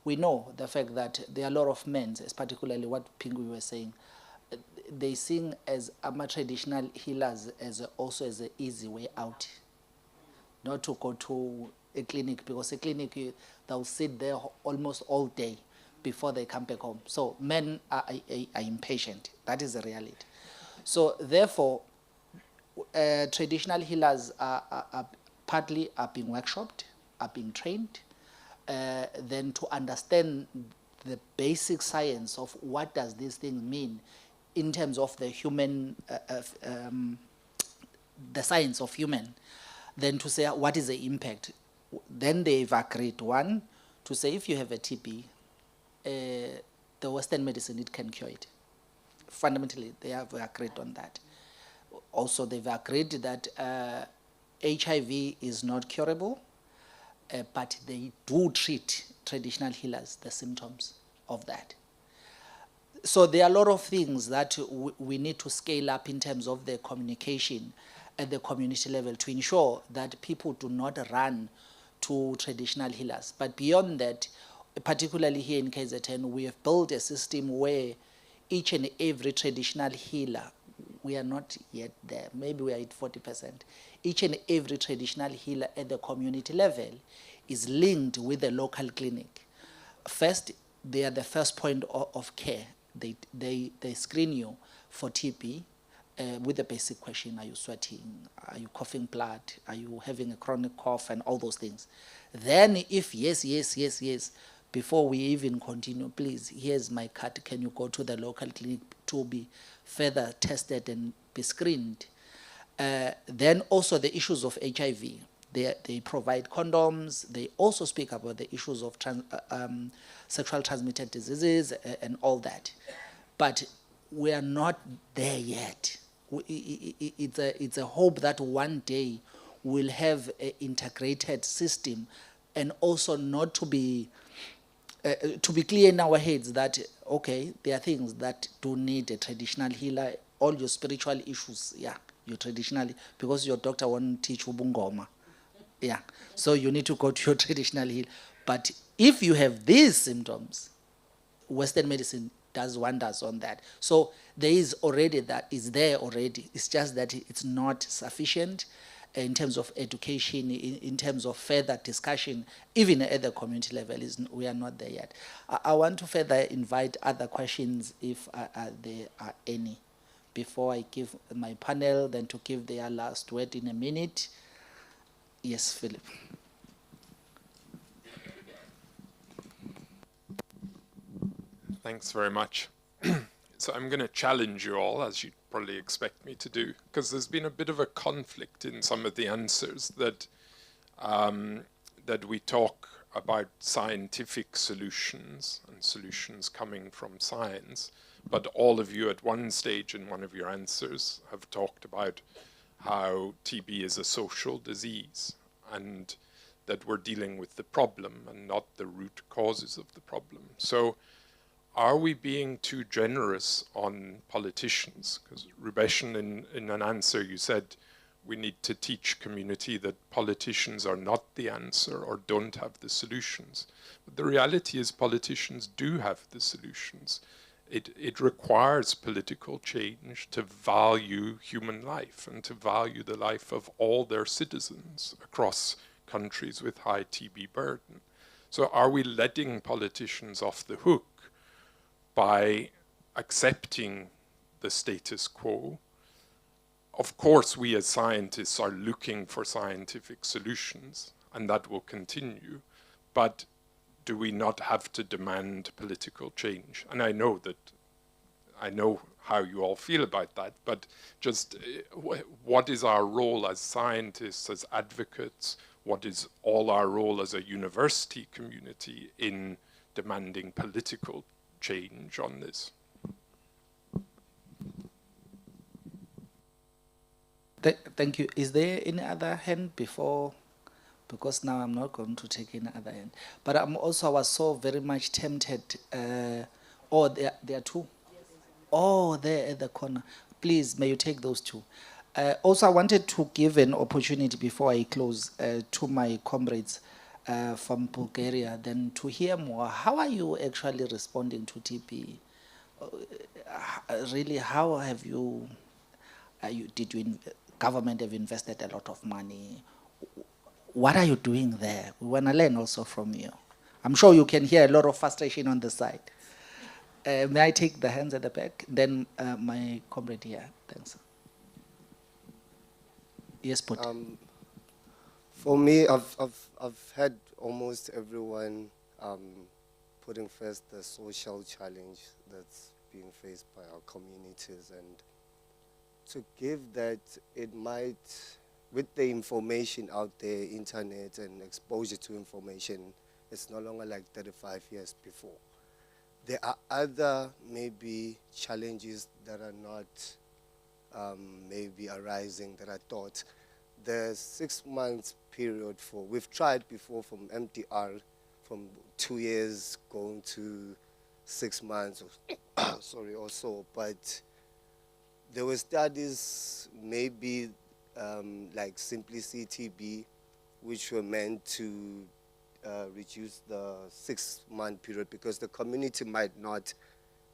We know the fact that there are a lot of men, particularly what Pingu was saying, they sing as traditional healers also as an easy way out, not to go to a clinic, because a clinic, they'll sit there almost all day before they come back home. So men are impatient. That is the reality. So therefore, traditional healers are partly being workshopped, are being trained, then to understand the basic science of what does this thing mean in terms of the human, the science of human, then to say what is the impact. Then they've agreed, one, to say if you have a TB, the Western medicine, it can cure it. Fundamentally, they have agreed on that. Also, they've agreed that HIV is not curable, but they do treat traditional healers, the symptoms of that. So there are a lot of things that we need to scale up in terms of the communication at the community level to ensure that people do not run to traditional healers. But beyond that, particularly here in KZN, we have built a system where each and every traditional healer, we are not yet there, maybe we are at 40%, each and every traditional healer at the community level is linked with the local clinic. First, they are the first point of care. They screen you for TB with a basic question: are you sweating? Are you coughing blood? Are you having a chronic cough? And all those things. Then if yes, before we even continue, please, here's my card. Can you go to the local clinic to be further tested and be screened? Then also the issues of HIV. they provide condoms. They also speak about the issues of sexual transmitted diseases and all that. But we are not there yet. It's a hope that one day we'll have an integrated system, and also not to be clear in our heads that, okay, there are things that do need a traditional healer. All your spiritual issues, yeah, you traditionally, because your doctor won't teach you bungoma. Yeah, so you need to go to your traditional healer. But if you have these symptoms, Western medicine does wonders on that. So there is already that, is there already. It's just that it's not sufficient in terms of education, in terms of further discussion, even at the community level. We are not there yet. I want to further invite other questions if there are any, before I give my panel, then to give their last word in a minute. Yes, Philip. Thanks very much. So I'm going to challenge you all, as you'd probably expect me to do, because there's been a bit of a conflict in some of the answers that that we talk about scientific solutions and solutions coming from science, but all of you at one stage in one of your answers have talked about how TB is a social disease and that we're dealing with the problem and not the root causes of the problem. So are we being too generous on politicians? Because Rubeshan, in an answer, you said we need to teach community that politicians are not the answer or don't have the solutions. But the reality is politicians do have the solutions. It requires political change to value human life and to value the life of all their citizens across countries with high TB burden. So are we letting politicians off the hook by accepting the status quo? Of course, we as scientists are looking for scientific solutions, and that will continue, but do we not have to demand political change? And I know how you all feel about that, but just what is our role as scientists, as advocates? What is all our role as a university community in demanding political change on this? Thank you. Is there any other hand before? Because now I'm not going to take any other hand. But I was so very much tempted. There are two. Oh, there at the corner. Please, may you take those two. Also, I wanted to give an opportunity before I close to my comrades from Bulgaria, then to hear more. How are you actually responding to TB? Really, how have you? Government have invested a lot of money. What are you doing there? We want to learn also from you. I'm sure you can hear a lot of frustration on the side. May I take the hands at the back? Then my comrade here. Thanks. Yes, put. For me, I've had almost everyone putting first the social challenge that's being faced by our communities, and to give that, it might, with the information out there, internet and exposure to information, it's no longer like 35 years before. There are other maybe challenges that are not maybe arising that I thought the 6 months period we've tried before from MDR, from 2 years going to 6 months or so, but there were studies maybe like Simplicity TB, which were meant to reduce the 6 month period, because the community might not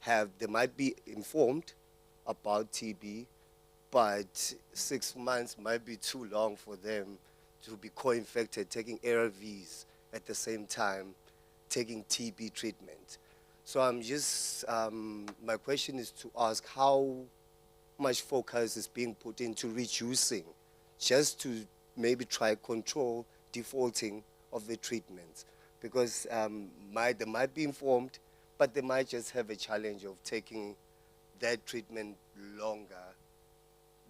have, they might be informed about TB, but 6 months might be too long for them to be co-infected, taking ARVs at the same time, taking TB treatment. So I'm just, my question is to ask how much focus is being put into reducing, just to maybe try control defaulting of the treatments, because they might be informed, but they might just have a challenge of taking that treatment longer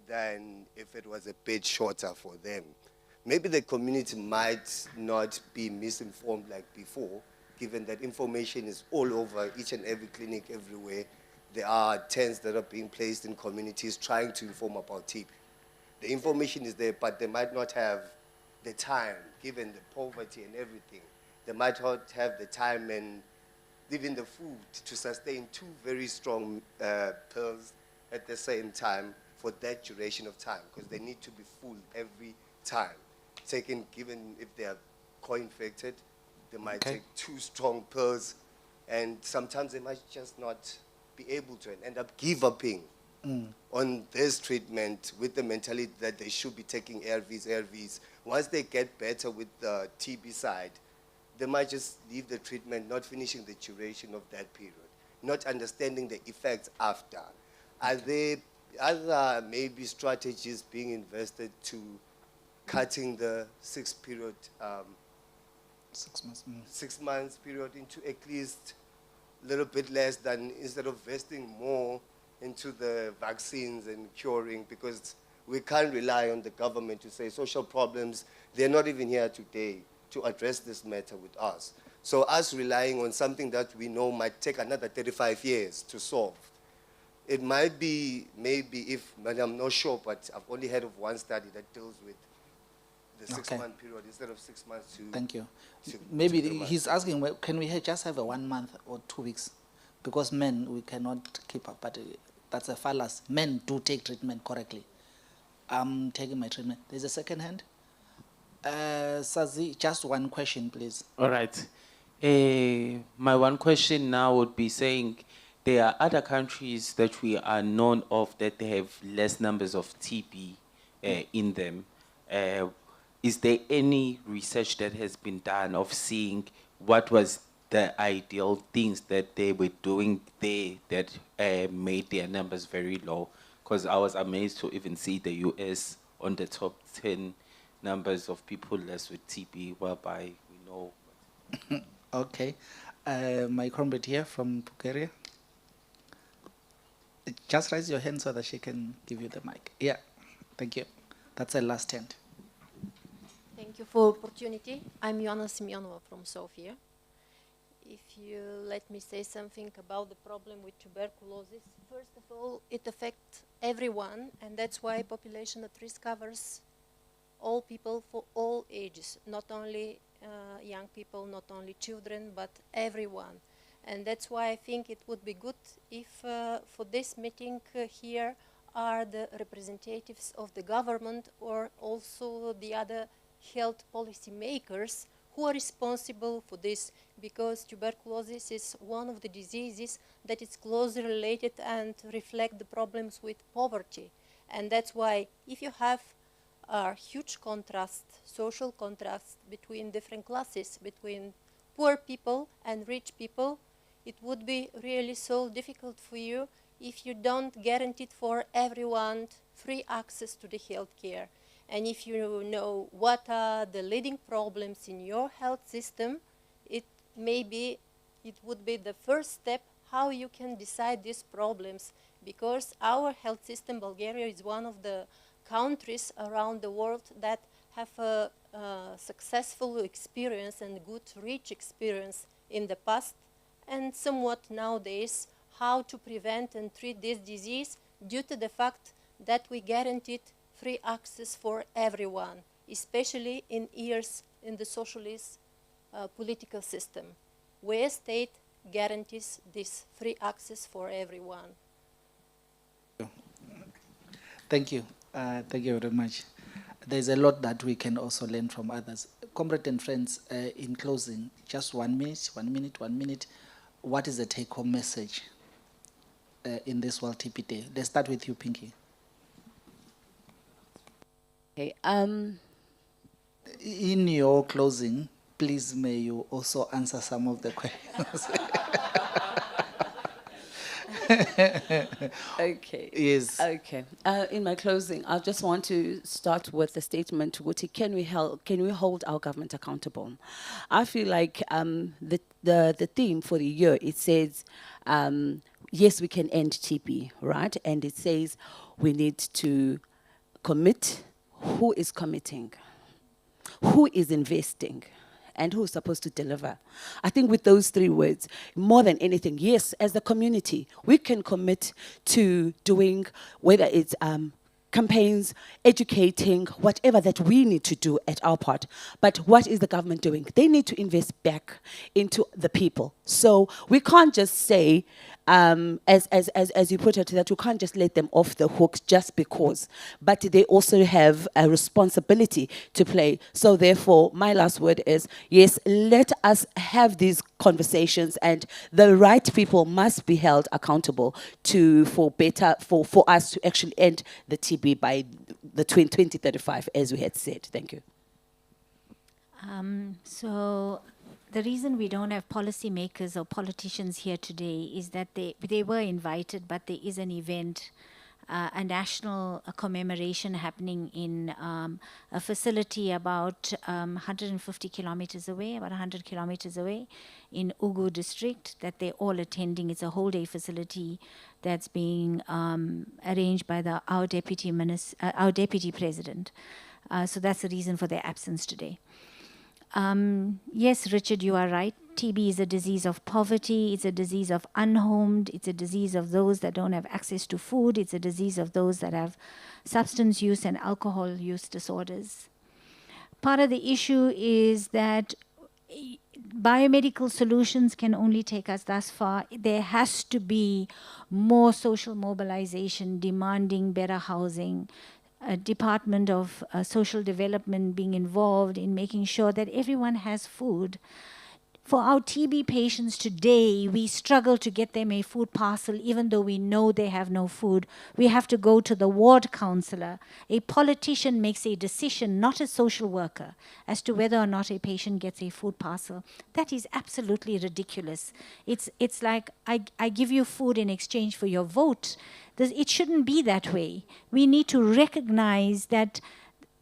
than if it was a bit shorter for them, maybe the community might not be misinformed like before, given that information is all over each and every clinic everywhere. There are tents that are being placed in communities trying to inform about TB. The information is there, but they might not have the time, given the poverty and everything. They might not have the time and even the food to sustain 2 very strong pills at the same time for that duration of time, because they need to be full every time. Given if they are co-infected, they might take 2 strong pills, and sometimes they might just not be able to and end up giving on this treatment with the mentality that they should be taking ARVs. Once they get better with the TB side, they might just leave the treatment, not finishing the duration of that period, not understanding the effects after. Are there other maybe strategies being invested to cutting the 6 period, 6 months. 6 months period into at least a little bit less than, instead of investing more into the vaccines and curing, because we can't rely on the government to say social problems, they're not even here today to address this matter with us. So us relying on something that we know might take another 35 years to solve. It might be, maybe if, but I'm not sure, but I've only heard of one study that deals with the 6-month period instead of 6 months to... Thank you. to Maybe 2 months. he's asking, well, can we just have a 1 month or 2 weeks? Because men, we cannot keep up, but that's a fallacy. Men do take treatment correctly. I'm taking my treatment. There's a second hand. Sazi, just one question, please. All right. My one question now would be saying, there are other countries that we are known of that they have less numbers of TB in them. Is there any research that has been done of seeing what was the ideal things that they were doing there that made their numbers very low? Because I was amazed to even see the US on the top 10 numbers of people less with TB, whereby we know. Okay. My comrade here from Bulgaria. Just raise your hand so that she can give you the mic. Yeah, thank you. That's the last hand. Thank you for opportunity. I'm Ioana Simionova from Sofia. If you let me say something about the problem with tuberculosis, first of all, it affects everyone, and that's why population at risk covers all people for all ages, not only young people, not only children, but everyone. And that's why I think it would be good if for this meeting here are the representatives of the government or also the other health policy makers who are responsible for this, because tuberculosis is one of the diseases that is closely related and reflect the problems with poverty. And that's why if you have a huge contrast, social contrast between different classes, between poor people and rich people, it would be really so difficult for you if you don't guarantee for everyone free access to the health care. And if you know what are the leading problems in your health system, it would be the first step how you can decide these problems, because our health system, Bulgaria, is one of the countries around the world that have a successful experience and good rich experience in the past, and somewhat nowadays how to prevent and treat this disease due to the fact that we guaranteed free access for everyone, especially in years in the socialist political system, where state guarantees this free access for everyone. Thank you. Thank you very much. There's a lot that we can also learn from others. Comrades and friends, in closing, just 1 minute, 1 minute, 1 minute. What is the take-home message in this World TB Day? Let's start with you, Pinky. Okay. In your closing, please may you also answer some of the questions. Okay. Yes. Okay. In my closing, I just want to start with the statement: can we hold our government accountable? I feel like the theme for the year, it says, yes, we can end TB, right? And it says we need to commit. Who is committing? who is investing and who's supposed to deliver. I think with those three words, more than anything, yes, as the community, we can commit to doing, whether it's campaigns, educating, whatever that we need to do at our part. But what is the government doing? They need to invest back into the people. So we can't just say, as you put it, that we can't just let them off the hook just because. But they also have a responsibility to play. So therefore, my last word is, yes, let us have these conversations, and the right people must be held accountable for us to actually end the TB by the 2035, as we had said. Thank you. So the reason we don't have policymakers or politicians here today is that they were invited, but there is an event, a national commemoration happening in a facility about 150 kilometers away, about 100 kilometers away in Ugu district that they're all attending. It's a whole day facility that's being arranged by our deputy president. So that's the reason for their absence today. Yes, Richard, you are right. TB is a disease of poverty. It's a disease of unhomed. It's a disease of those that don't have access to food. It's a disease of those that have substance use and alcohol use disorders. Part of the issue is that biomedical solutions can only take us thus far. There has to be more social mobilization demanding better housing, a Department of Social Development being involved in making sure that everyone has food. For our TB patients today, we struggle to get them a food parcel even though we know they have no food. We have to go to the ward counselor. A politician makes a decision, not a social worker, as to whether or not a patient gets a food parcel. That is absolutely ridiculous. It's like, I give you food in exchange for your vote. It shouldn't be that way. We need to recognize that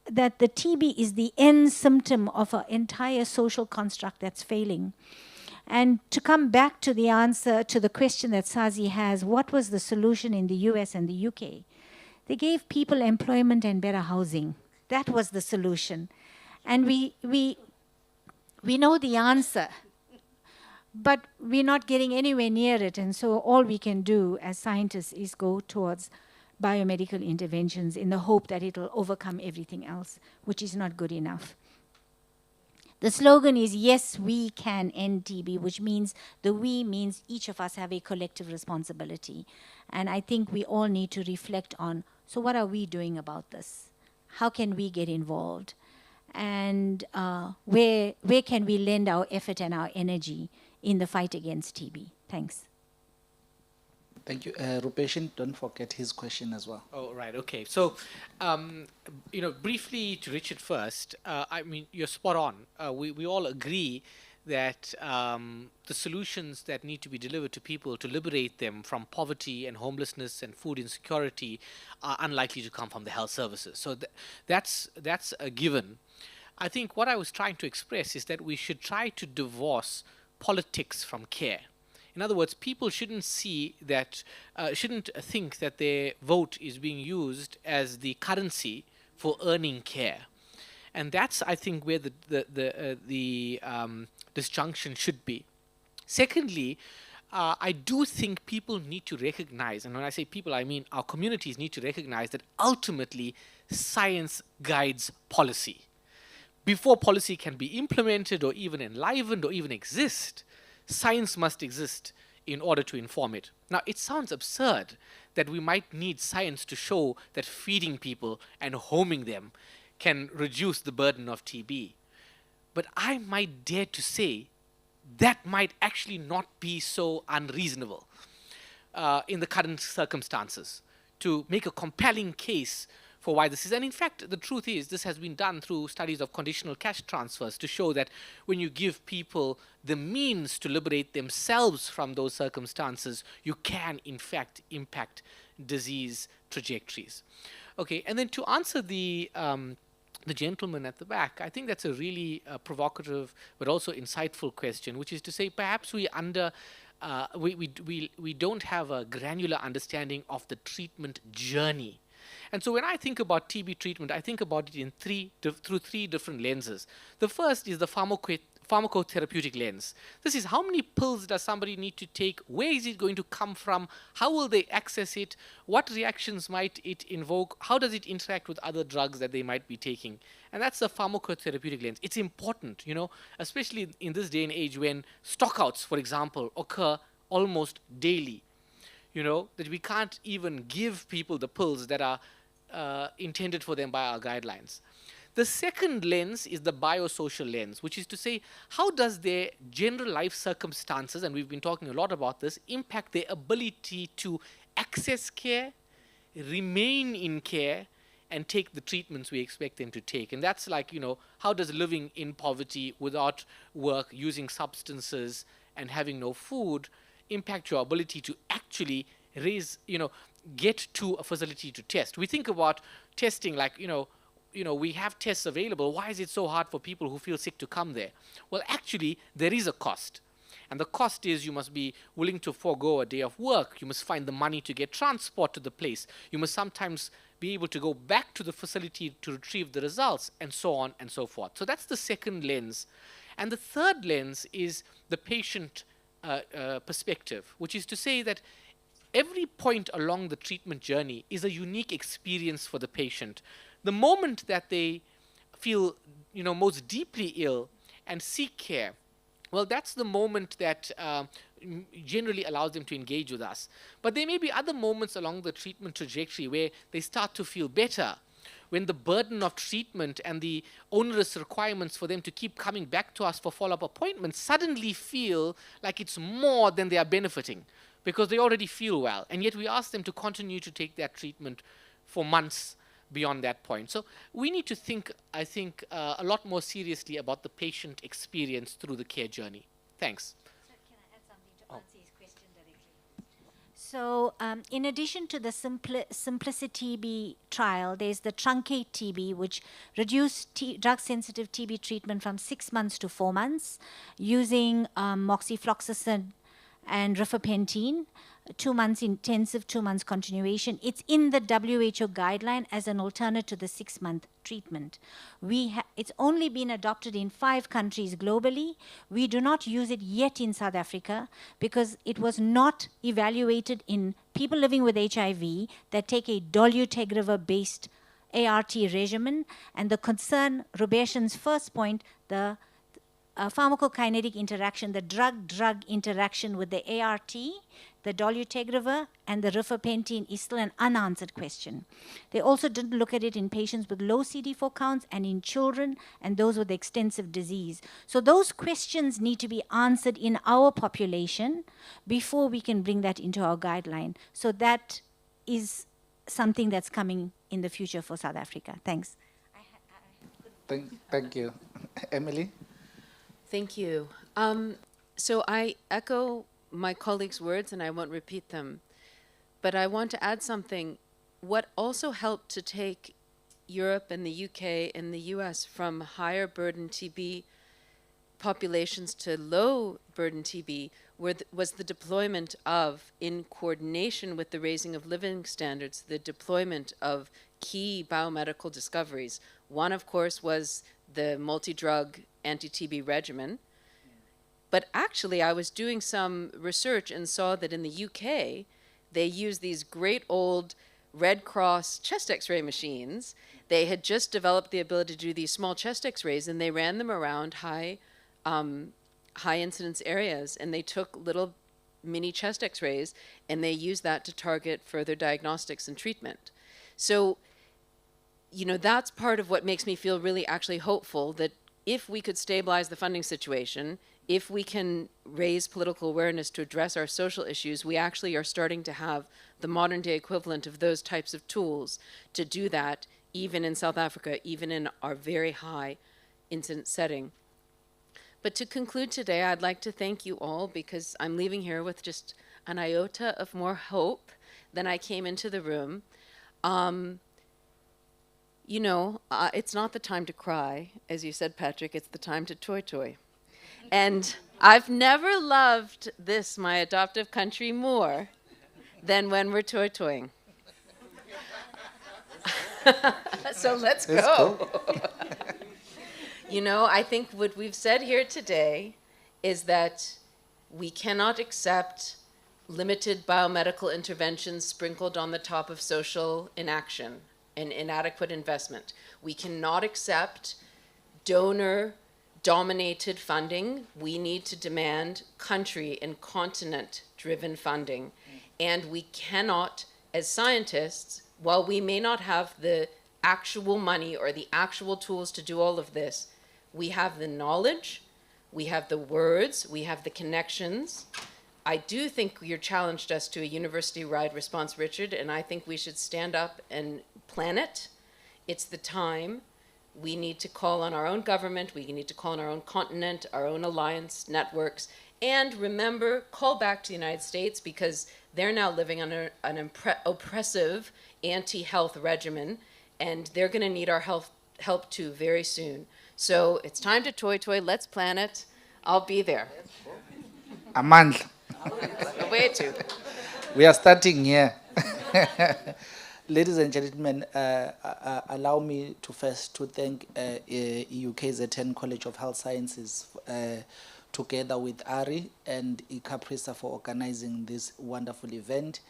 the TB is the end symptom of an entire social construct that's failing. And to come back to the answer to the question that Sazi has, what was the solution in the US and the UK? They gave people employment and better housing. That was the solution. And we know the answer, but we're not getting anywhere near it. And so all we can do as scientists is go towards biomedical interventions in the hope that it will overcome everything else, which is not good enough. The slogan is, yes, we can end TB, which means the we means each of us have a collective responsibility. And I think we all need to reflect on, so what are we doing about this? How can we get involved? And where can we lend our effort and our energy in the fight against TB? Thanks. Thank you. Rupeshin, don't forget his question as well. Oh, right. Okay. So, briefly to Richard first, I mean, you're spot on. We all agree that the solutions that need to be delivered to people to liberate them from poverty and homelessness and food insecurity are unlikely to come from the health services. So that's a given. I think what I was trying to express is that we should try to divorce politics from care. In other words, people shouldn't think that their vote is being used as the currency for earning care, and that's, I think, where the disjunction should be. Secondly, I do think people need to recognize, and when I say people, I mean our communities need to recognize that ultimately science guides policy. Before policy can be implemented or even enlivened or even exist, science must exist in order to inform it. Now, it sounds absurd that we might need science to show that feeding people and homing them can reduce the burden of TB. But I might dare to say that might actually not be so unreasonable in the current circumstances to make a compelling case for why this is. And in fact, the truth is, this has been done through studies of conditional cash transfers to show that when you give people the means to liberate themselves from those circumstances, you can, in fact, impact disease trajectories. Okay, and then to answer the gentleman at the back, I think that's a really provocative but also insightful question, which is to say perhaps we don't have a granular understanding of the treatment journey. And so when I think about TB treatment, I think about it in through three different lenses. The first is the pharmacotherapeutic lens. This is how many pills does somebody need to take? Where is it going to come from? How will they access it? What reactions might it invoke? How does it interact with other drugs that they might be taking? And that's the pharmacotherapeutic lens. It's important, especially in this day and age when stockouts, for example, occur almost daily. That we can't even give people the pills that are intended for them by our guidelines. The second lens is the biosocial lens, which is to say, how does their general life circumstances, and we've been talking a lot about this, impact their ability to access care, remain in care, and take the treatments we expect them to take. And that's like, how does living in poverty without work, using substances, and having no food impact your ability to actually get to a facility to test? We think about testing like, we have tests available. Why is it so hard for people who feel sick to come there? Well, actually, there is a cost. And the cost is you must be willing to forego a day of work. You must find the money to get transport to the place. You must sometimes be able to go back to the facility to retrieve the results, and so on and so forth. So that's the second lens. And the third lens is the patient perspective, which is to say that every point along the treatment journey is a unique experience for the patient. The moment that they feel, most deeply ill and seek care, well, that's the moment that generally allows them to engage with us. But there may be other moments along the treatment trajectory where they start to feel better, when the burden of treatment and the onerous requirements for them to keep coming back to us for follow-up appointments suddenly feel like it's more than they are benefiting, because they already feel well. And yet we ask them to continue to take that treatment for months beyond that point. So we need to think, I think, a lot more seriously about the patient experience through the care journey. Thanks. So can I add something to answer his question directly? So in addition to the Simplicity TB trial, there's the Truncate TB, which reduced drug-sensitive TB treatment from 6 months to 4 months using moxifloxacin and rifapentine, 2 months intensive, 2 months continuation. It's in the WHO guideline as an alternate to the 6-month treatment. It's only been adopted in 5 countries globally. We do not use it yet in South Africa because it was not evaluated in people living with HIV that take a dolutegravir-based ART regimen. And the concern, Rubeshan's first point, the pharmacokinetic interaction, the drug-drug interaction with the ART, the dolutegravir, and the rifapentine is still an unanswered question. They also didn't look at it in patients with low CD4 counts and in children and those with extensive disease. So those questions need to be answered in our population before we can bring that into our guideline. So that is something that's coming in the future for South Africa. Thanks. Thank you. Emily? Thank you. So I echo my colleagues' words, and I won't repeat them. But I want to add something. What also helped to take Europe and the UK and the US from higher burden TB populations to low burden TB was the deployment of, in coordination with the raising of living standards, the deployment of key biomedical discoveries. One, of course, was the multi-drug anti-TB regimen. But actually, I was doing some research and saw that in the UK, they use these great old Red Cross chest x-ray machines. They had just developed the ability to do these small chest x-rays, and they ran them around high incidence areas, and they took little mini chest x-rays, and they used that to target further diagnostics and treatment. So, that's part of what makes me feel really actually hopeful, that if we could stabilize the funding situation, if we can raise political awareness to address our social issues, we actually are starting to have the modern day equivalent of those types of tools to do that, even in South Africa, even in our very high incident setting. But to conclude today, I'd like to thank you all, because I'm leaving here with just an iota of more hope than I came into the room. It's not the time to cry, as you said, Patrick, it's the time to toy. And I've never loved this, my adoptive country, more than when we're toying. So let's Let's go. You know, I think what we've said here today is that we cannot accept limited biomedical interventions sprinkled on the top of social inaction and inadequate investment. We cannot accept donor-dominated funding. We need to demand country and continent-driven funding. And we cannot, as scientists, while we may not have the actual money or the actual tools to do all of this, we have the knowledge, we have the words, we have the connections. I do think you challenged us to a university-wide response, Richard, and I think we should stand up and plan it. It's the time. We need to call on our own government, we need to call on our own continent, our own alliance networks, and remember, call back to the United States because they're now living under an oppressive anti-health regimen, and they're going to need our help too very soon. So it's time to toy, let's plan it. I'll be there. Amandla. Way to. We are starting here. Ladies and gentlemen, allow me to first to thank UKZN College of Health Sciences together with ARI and KwaPrisa for organizing this wonderful event,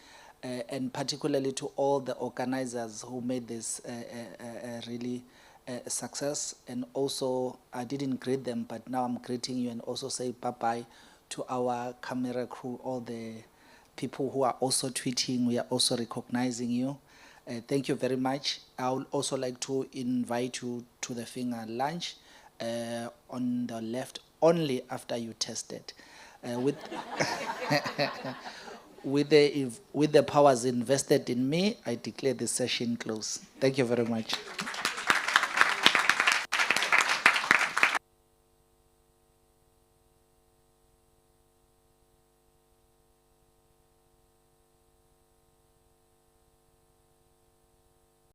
and particularly to all the organizers who made this really a success. And also, I didn't greet them, but now I'm greeting you and also say bye-bye to our camera crew, all the people who are also tweeting. We are also recognizing you. Thank you very much. I would also like to invite you to the finger lunch on the left, only after you tested. With with the powers invested in me, I declare this session closed. Thank you very much.